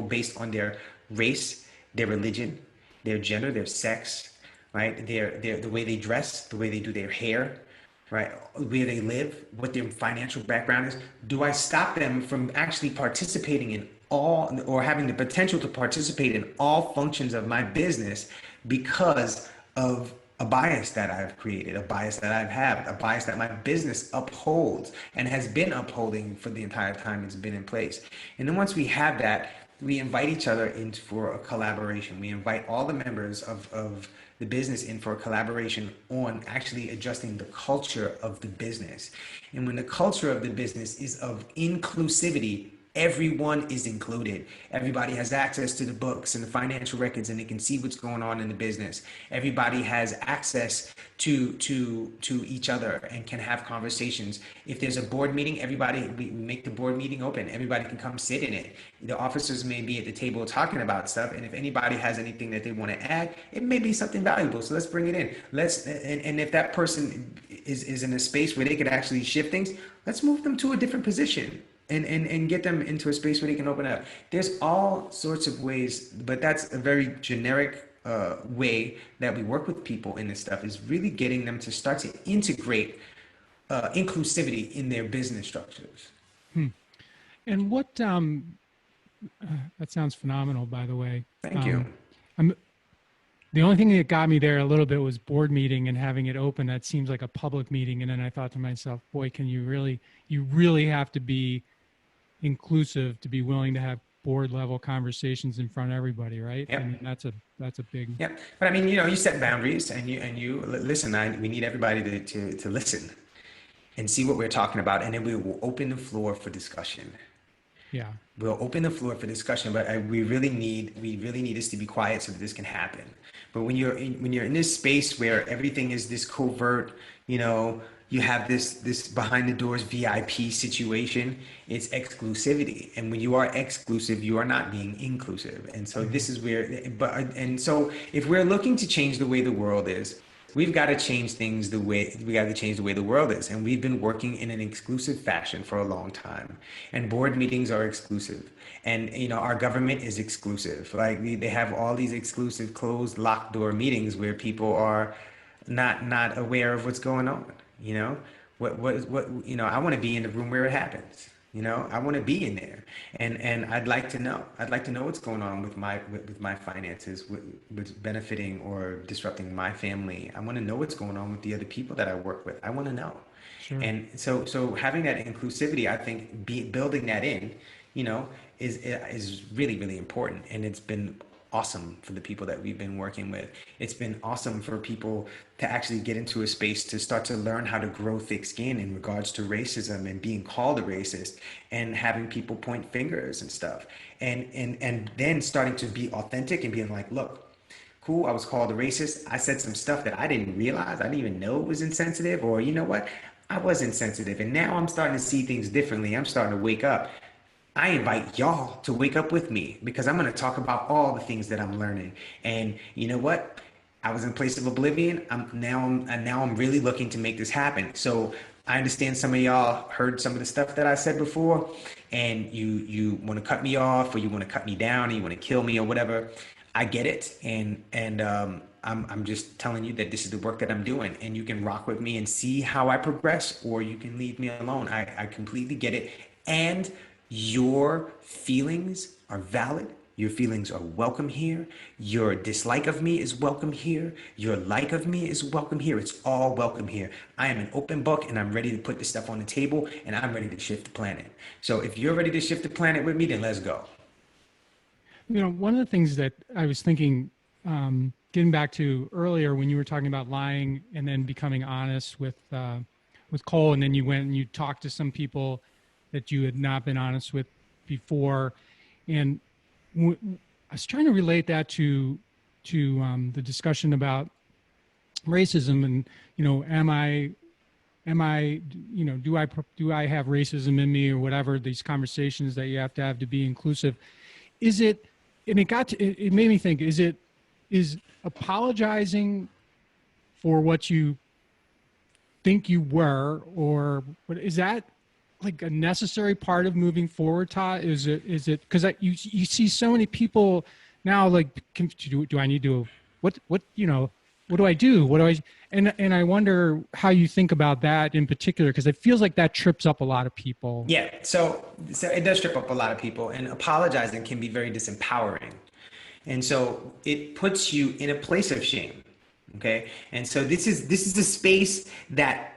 based on their race, their religion, their gender, their sex, right? The way they dress, the way they do their hair, right? Where they live, what their financial background is. Do I stop them from actually participating in all, or having the potential to participate in all functions of my business because of a bias that I've created, a bias that I've had, a bias that my business upholds and has been upholding for the entire time it's been in place? And then once we have that, we invite each other in for a collaboration. We invite all the members of the business in for a collaboration on actually adjusting the culture of the business. And when the culture of the business is of inclusivity, everyone is included. Everybody has access to the books and the financial records, and they can see what's going on in the business. Everybody has access to each other and can have conversations. If there's a board meeting, we make the board meeting open. Everybody can come sit in it. The officers may be at the table talking about stuff, and if anybody has anything that they want to add, it may be something valuable. So let's bring it in. And if that person is in a space where they could actually shift things, let's move them to a different position and get them into a space where they can open up. There's all sorts of ways, but that's a very generic way that we work with people in this stuff, is really getting them to start to integrate inclusivity in their business structures. hmm. And that sounds phenomenal, by the way. Thank you. I'm The only thing that got me there a little bit was board meeting and having it open. That seems like a public meeting. And then I thought to myself, boy, you really have to be inclusive to be willing to have board level conversations in front of everybody, right? I Yep. mean, that's a big. Yep. But I mean, you set boundaries, and listen. We need everybody to listen and see what we're talking about, and then we will open the floor for discussion. Yeah. We'll open the floor for discussion, but we really need this to be quiet so that this can happen. But when you're in this space where everything is this covert, you have this behind the doors VIP situation. It's exclusivity, and when you are exclusive, you are not being inclusive. And so Yeah. this is and so if we're looking to change the way the world is, we've got to change things we got to change the way the world is. And we've been working in an exclusive fashion for a long time. And board meetings are exclusive. And our government is exclusive. Like they have all these exclusive closed locked door meetings where people are not aware of what's going on. What I want to be in the room where it happens. I want to be in there, and I'd like to know. I'd like to know what's going on with my finances, with benefiting or disrupting my family. I want to know what's going on with the other people that I work with. I want to know, Sure. and so having that inclusivity, I think, building that in, you know, is really really important, and it's been awesome for the people that we've been working with. It's been awesome for people to actually get into a space to start to learn how to grow thick skin in regards to racism and being called a racist and having people point fingers and stuff. And then starting to be authentic and being like, look, cool, I was called a racist. I said some stuff that I didn't realize, I didn't even know it was insensitive, or you know what? I was insensitive. And now I'm starting to see things differently. I'm starting to wake up. I invite y'all to wake up with me because I'm going to talk about all the things that I'm learning. And you know what? I was in a place of oblivion. Now I'm really looking to make this happen. So I understand some of y'all heard some of the stuff that I said before, and you want to cut me off, or you want to cut me down, or you want to kill me, or whatever. I get it, and I'm just telling you that this is the work that I'm doing, and you can rock with me and see how I progress, or you can leave me alone. I completely get it, and your feelings are valid. Your feelings are welcome here. Your dislike of me is welcome here. Your like of me is welcome here. It's all welcome here. I am an open book and I'm ready to put this stuff on the table and I'm ready to shift the planet. So if you're ready to shift the planet with me, then let's go. One of the things that I was thinking, getting back to earlier when you were talking about lying and then becoming honest with Kole, and then you went and you talked to some people that you had not been honest with before, and I was trying to relate that to the discussion about racism, and am I do I have racism in me, or whatever, these conversations that you have to be inclusive. Is it, and it made me think, is apologizing for what you think you were, or what is that, like a necessary part of moving forward, Tah? Is it because you see so many people now, like, do I need to, what what do I do, and I wonder how you think about that in particular, because it feels like that trips up a lot of people. Yeah, so it does trip up a lot of people, and apologizing can be very disempowering. And so it puts you in a place of shame. Okay? And so this is a space that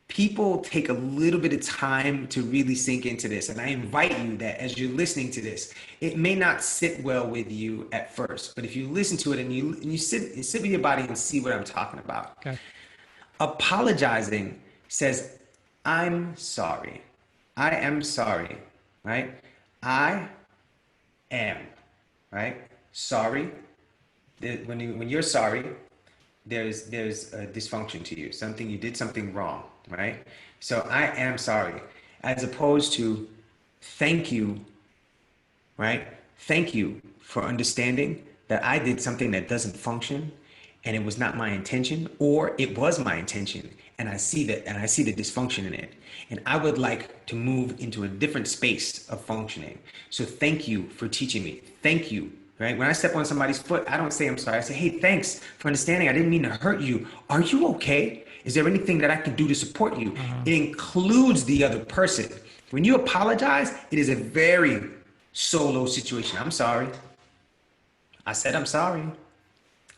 people take a little bit of time to really sink into this. And I invite you that as you're listening to this, it may not sit well with you at first, but if you listen to it and you sit with your body and see what I'm talking about. Okay. Apologizing says, I'm sorry. I am sorry, right? I am, right? Sorry. When you're sorry, there's a dysfunction to you. Something you did something wrong, right? So I am sorry, as opposed to thank you, right? Thank you for understanding that I did something that doesn't function and it was not my intention, or it was my intention and I see that, and I see the dysfunction in it. And I would like to move into a different space of functioning. So thank you for teaching me. Thank you. Right? When I step on somebody's foot, I don't say I'm sorry. I say, hey, thanks for understanding. I didn't mean to hurt you. Are you okay? Is there anything that I can do to support you? It includes the other person. When you apologize, it is a very solo situation. I'm sorry. I said I'm sorry.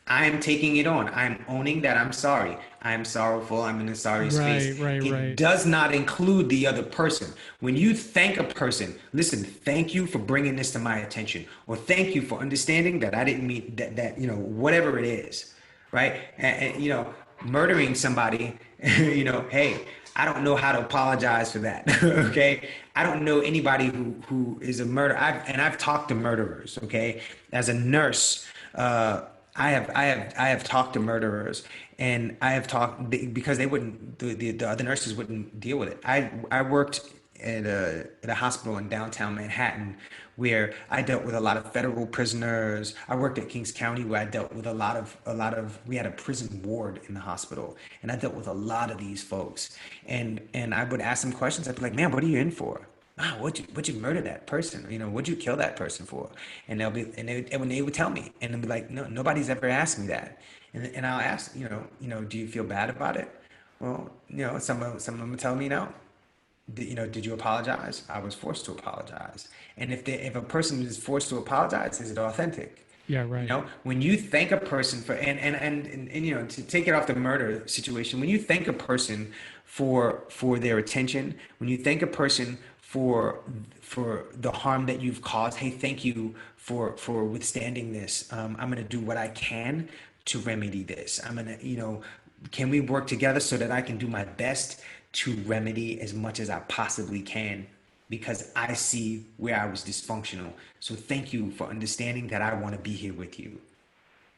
I am taking it on. I'm owning that I'm sorry. I am sorrowful. I'm in a sorry space. It Right. does not include the other person. When you thank a person, listen, thank you for bringing this to my attention, or thank you for understanding that I didn't mean that, whatever it is, right? And murdering somebody, hey, I don't know how to apologize for that. Okay. I don't know anybody who is a murderer. I've talked to murderers. Okay. As a nurse, I have talked to murderers, and I have talked because they wouldn't, the other nurses wouldn't deal with it. I worked at a hospital in downtown Manhattan where I dealt with a lot of federal prisoners. I worked at Kings County where I dealt with a lot of we had a prison ward in the hospital, and I dealt with a lot of these folks. And I would ask them questions. I'd be like, man, what are you in for? Wow, what'd you murder that person? What'd you kill that person for? And when they would tell me, and they'll be like, no, nobody's ever asked me that. And I'll ask, do you feel bad about it? Well, some of them will tell me no. did you apologize? I was forced to apologize. And if a person is forced to apologize, is it authentic? Yeah, right. When you thank a person for, and to take it off the murder situation, when you thank a person for their attention, when you thank a person for the harm that you've caused, hey, thank you for withstanding this. I'm gonna do what I can to remedy this. Can we work together so that I can do my best to remedy as much as I possibly can? Because I see where I was dysfunctional. So thank you for understanding that I want to be here with you.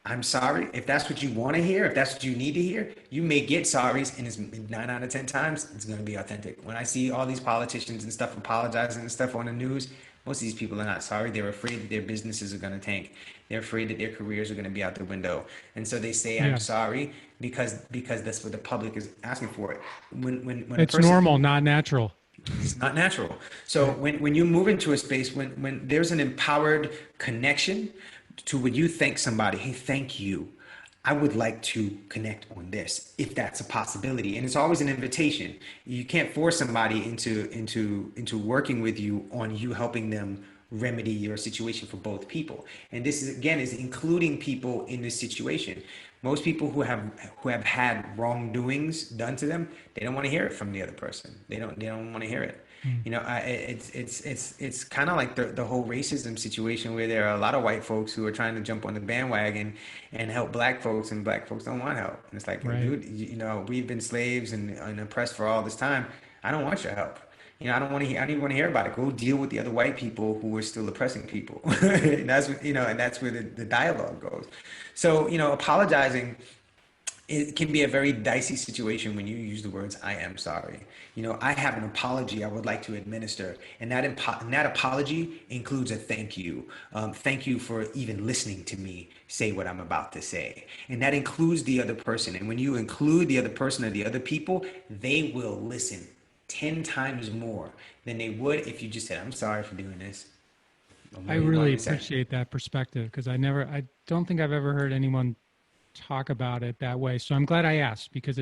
I'm sorry. If that's what you want to hear, if that's what you need to hear, you may get sorries, and it's 9 out of 10 times, it's going to be authentic. When I see all these politicians and stuff apologizing and stuff on the news, most of these people are not sorry. They're afraid that their businesses are going to tank. They're afraid that their careers are going to be out the window. And so they say, I'm Yeah. sorry, because that's what the public is asking for it. When a It's person normal, not natural. it's not natural. So Right. when you move into a space when there's an empowered connection to when you thank somebody, hey, thank you. I would like to connect on this if that's a possibility. And it's always an invitation. You can't force somebody into working with you on you helping them remedy your situation for both people. And this is again is including people in this situation. Most people who have had wrongdoings done to them, they don't want to hear it from the other person. They don't want to hear it. Mm. It's kind of like the whole racism situation where there are a lot of white folks who are trying to jump on the bandwagon and help black folks, and black folks don't want help. And it's like, Right. dude, we've been slaves and oppressed for all this time. I don't want your help. I don't want to. I don't even want to hear about it. Go deal with the other white people who are still oppressing people. And that's where the dialogue goes. So, apologizing, it can be a very dicey situation when you use the words "I am sorry." I have an apology I would like to administer, and that apology includes a thank you. Thank you for even listening to me say what I'm about to say, and that includes the other person. And when you include the other person or the other people, they will listen 10 times more than they would if you just said, "I'm sorry for doing this." I What do you want really me to say? appreciate that perspective because I don't think I've ever heard anyone talk about it that way. So I'm glad I asked because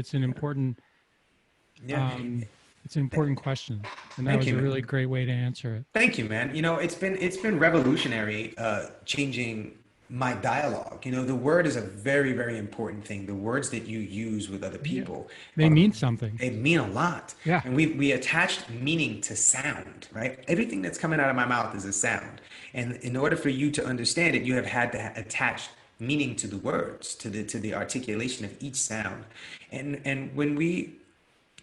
Yeah. um, it's an important question, and that Thank was you, a man. really great way to answer it. Thank you, man. It's been revolutionary, changing my dialogue. The word is a very, very important thing. The words that you use with other Yeah, people they are mean something. they mean a lot. Yeah, And we attached meaning to sound, right? Everything that's coming out of my mouth is a sound. And in order for you to understand it, you have had to attach meaning to the words, to the articulation of each sound. And when we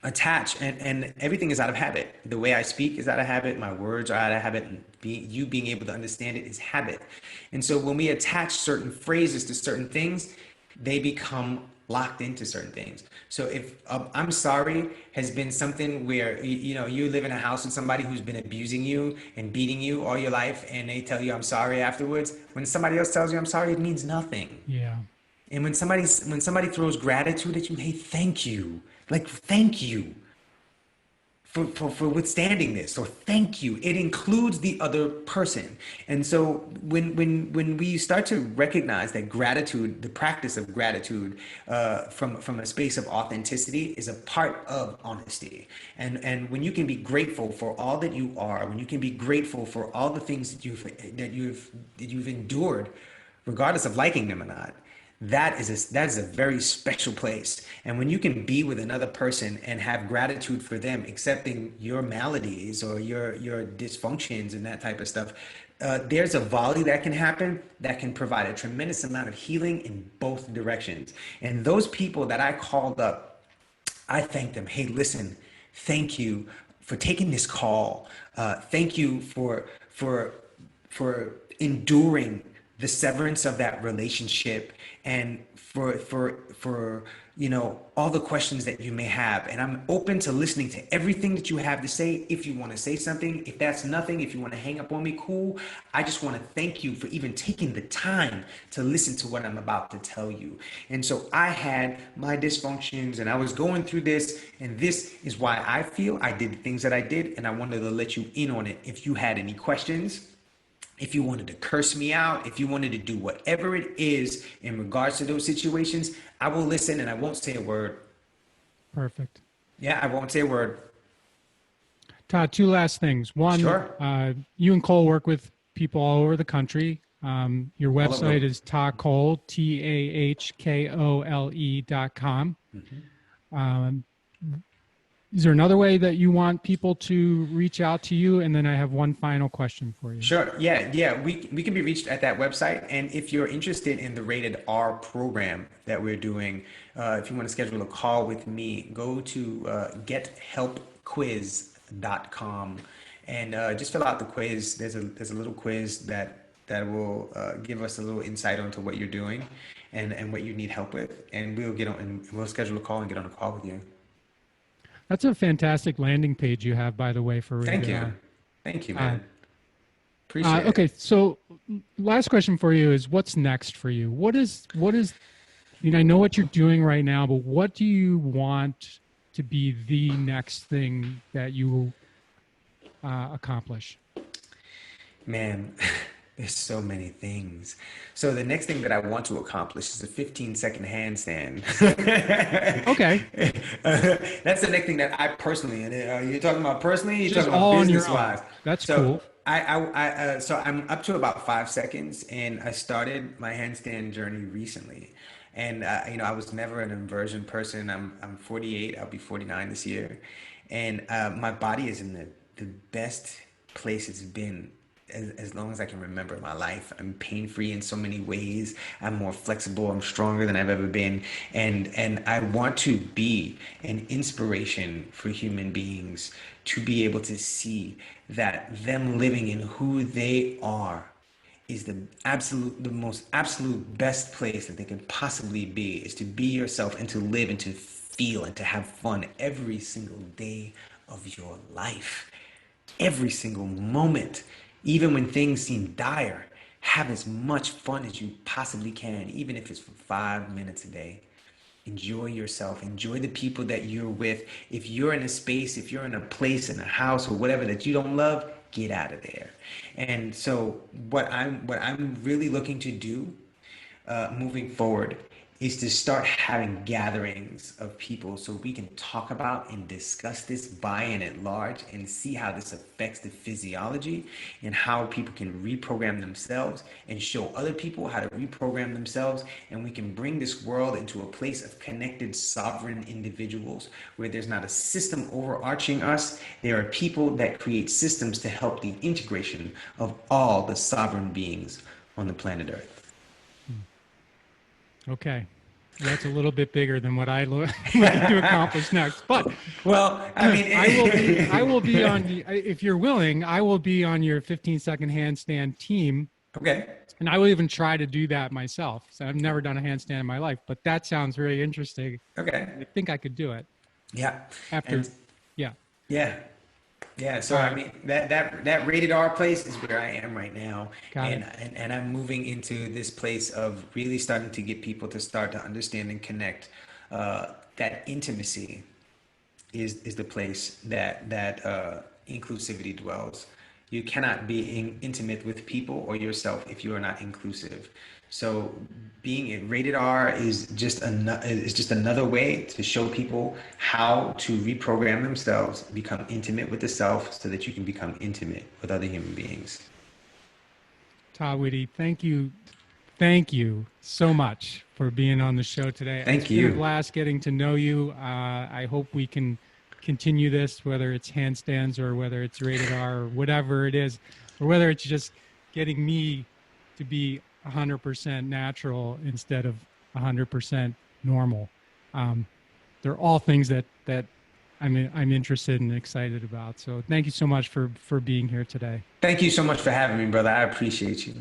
attach, and everything is out of habit. The way I speak is out of habit, my words are out of habit, and you being able to understand it is habit. And so when we attach certain phrases to certain things, they become locked into certain things. So if I'm sorry has been something where you live in a house with somebody who's been abusing you and beating you all your life, and they tell you I'm sorry afterwards, when somebody else tells you I'm sorry, it means nothing. yeah. And when somebody throws gratitude at you, hey, thank you. Like, thank you for withstanding this, or thank you. It includes the other person. And so when we start to recognize that gratitude, the practice of gratitude, from a space of authenticity, is a part of honesty. And when you can be grateful for all that you are, when you can be grateful for all the things that you've endured, regardless of liking them or not, that is a very special place. And when you can be with another person and have gratitude for them, accepting your maladies or your dysfunctions and that type of stuff, there's a volley that can happen that can provide a tremendous amount of healing in both directions. And those people that I called up, I thank them. Hey, listen, thank you for taking this call. Thank you for enduring the severance of that relationship, and for all the questions that you may have. And I'm open to listening to everything that you have to say. If you want to say something, if that's nothing, if you want to hang up on me, cool. I just want to thank you for even taking the time to listen to what I'm about to tell you. And so I had my dysfunctions, and I was going through this, and this is why I feel I did the things that I did, and I wanted to let you in on it. If you had any questions, if you wanted to curse me out, if you wanted to do whatever it is in regards to those situations, I will listen, and I won't say a word. Perfect. Yeah, I won't say a word. Todd, two last things. One, Sure. you and Kole work with people all over the country. Your All over website the. is tahkole, TAHKOLE.com. Um, is there another way that you want people to reach out to you? And then I have one final question for you. Sure. Yeah. Yeah. We can be reached at that website. And if you're interested in the Rated R program that we're doing, if you want to schedule a call with me, go to gethelpquiz.com and just fill out the quiz. There's a little quiz that will give us a little insight onto what you're doing and what you need help with. And we'll get on and we'll schedule a call and get on a call with you. That's a fantastic landing page you have, by the way, for Thank Rated you. R. Thank you, man. Appreciate Okay, it. so last question for you is what's next for you? What is, I know what you're doing right now, but what do you want to be the next thing that you accomplish? Man, there's so many things. So the next thing that I want to accomplish is a 15-second handstand. Okay, That's the next thing that I personally, and you're talking about personally, you're just talking about all on your business own. wise. That's So cool. so I'm up to about 5 seconds, and I started my handstand journey recently. And I was never an inversion person. I'm 48. I'll be 49 this year, and my body is in the best place it's been as long as I can remember in my life. I'm pain free in so many ways. I'm more flexible. I'm stronger than I've ever been, and I want to be an inspiration for human beings to be able to see that them living in who they are is the most absolute best place that they can possibly be, is to be yourself and to live and to feel and to have fun every single day of your life, every single moment, even when things seem dire. Have as much fun as you possibly can, even if it's for 5 minutes a day. Enjoy yourself, enjoy the people that you're with. If you're in a space, if you're in a place, in a house or whatever that you don't love, get out of there. And so what I'm really looking to do moving forward is to start having gatherings of people so we can talk about and discuss this buy-in at large and see how this affects the physiology and how people can reprogram themselves and show other people how to reprogram themselves, and we can bring this world into a place of connected sovereign individuals where there's not a system overarching us. There are people that create systems to help the integration of all the sovereign beings on the planet Earth. Okay. That's a little bit bigger than what I looking to accomplish next. But Well, I mean, I will be on the, if you're willing, I will be on your 15-second handstand team. okay. And I will even try to do that myself. So I've never done a handstand in my life, but that sounds very interesting. Okay. I think I could do it Yeah. after. And Yeah. yeah. Yeah. So All I right. mean that rated R place is where I am right now. Got it. And I'm moving into this place of really starting to get people to start to understand and connect that intimacy is the place that inclusivity dwells. You cannot be intimate with people or yourself if you are not inclusive. So being a rated R is just another way to show people how to reprogram themselves, become intimate with the self, so that you can become intimate with other human beings. Tah Whitty, thank you. Thank you so much for being on the show today. It's Thank been a you. blast getting to know you. I hope we can continue this, whether it's handstands or whether it's rated R or whatever it is, or whether it's just getting me to be 100% natural instead of 100% normal. They're all things that I'm interested and excited about. So thank you so much for being here today. Thank you so much for having me, brother. I appreciate you.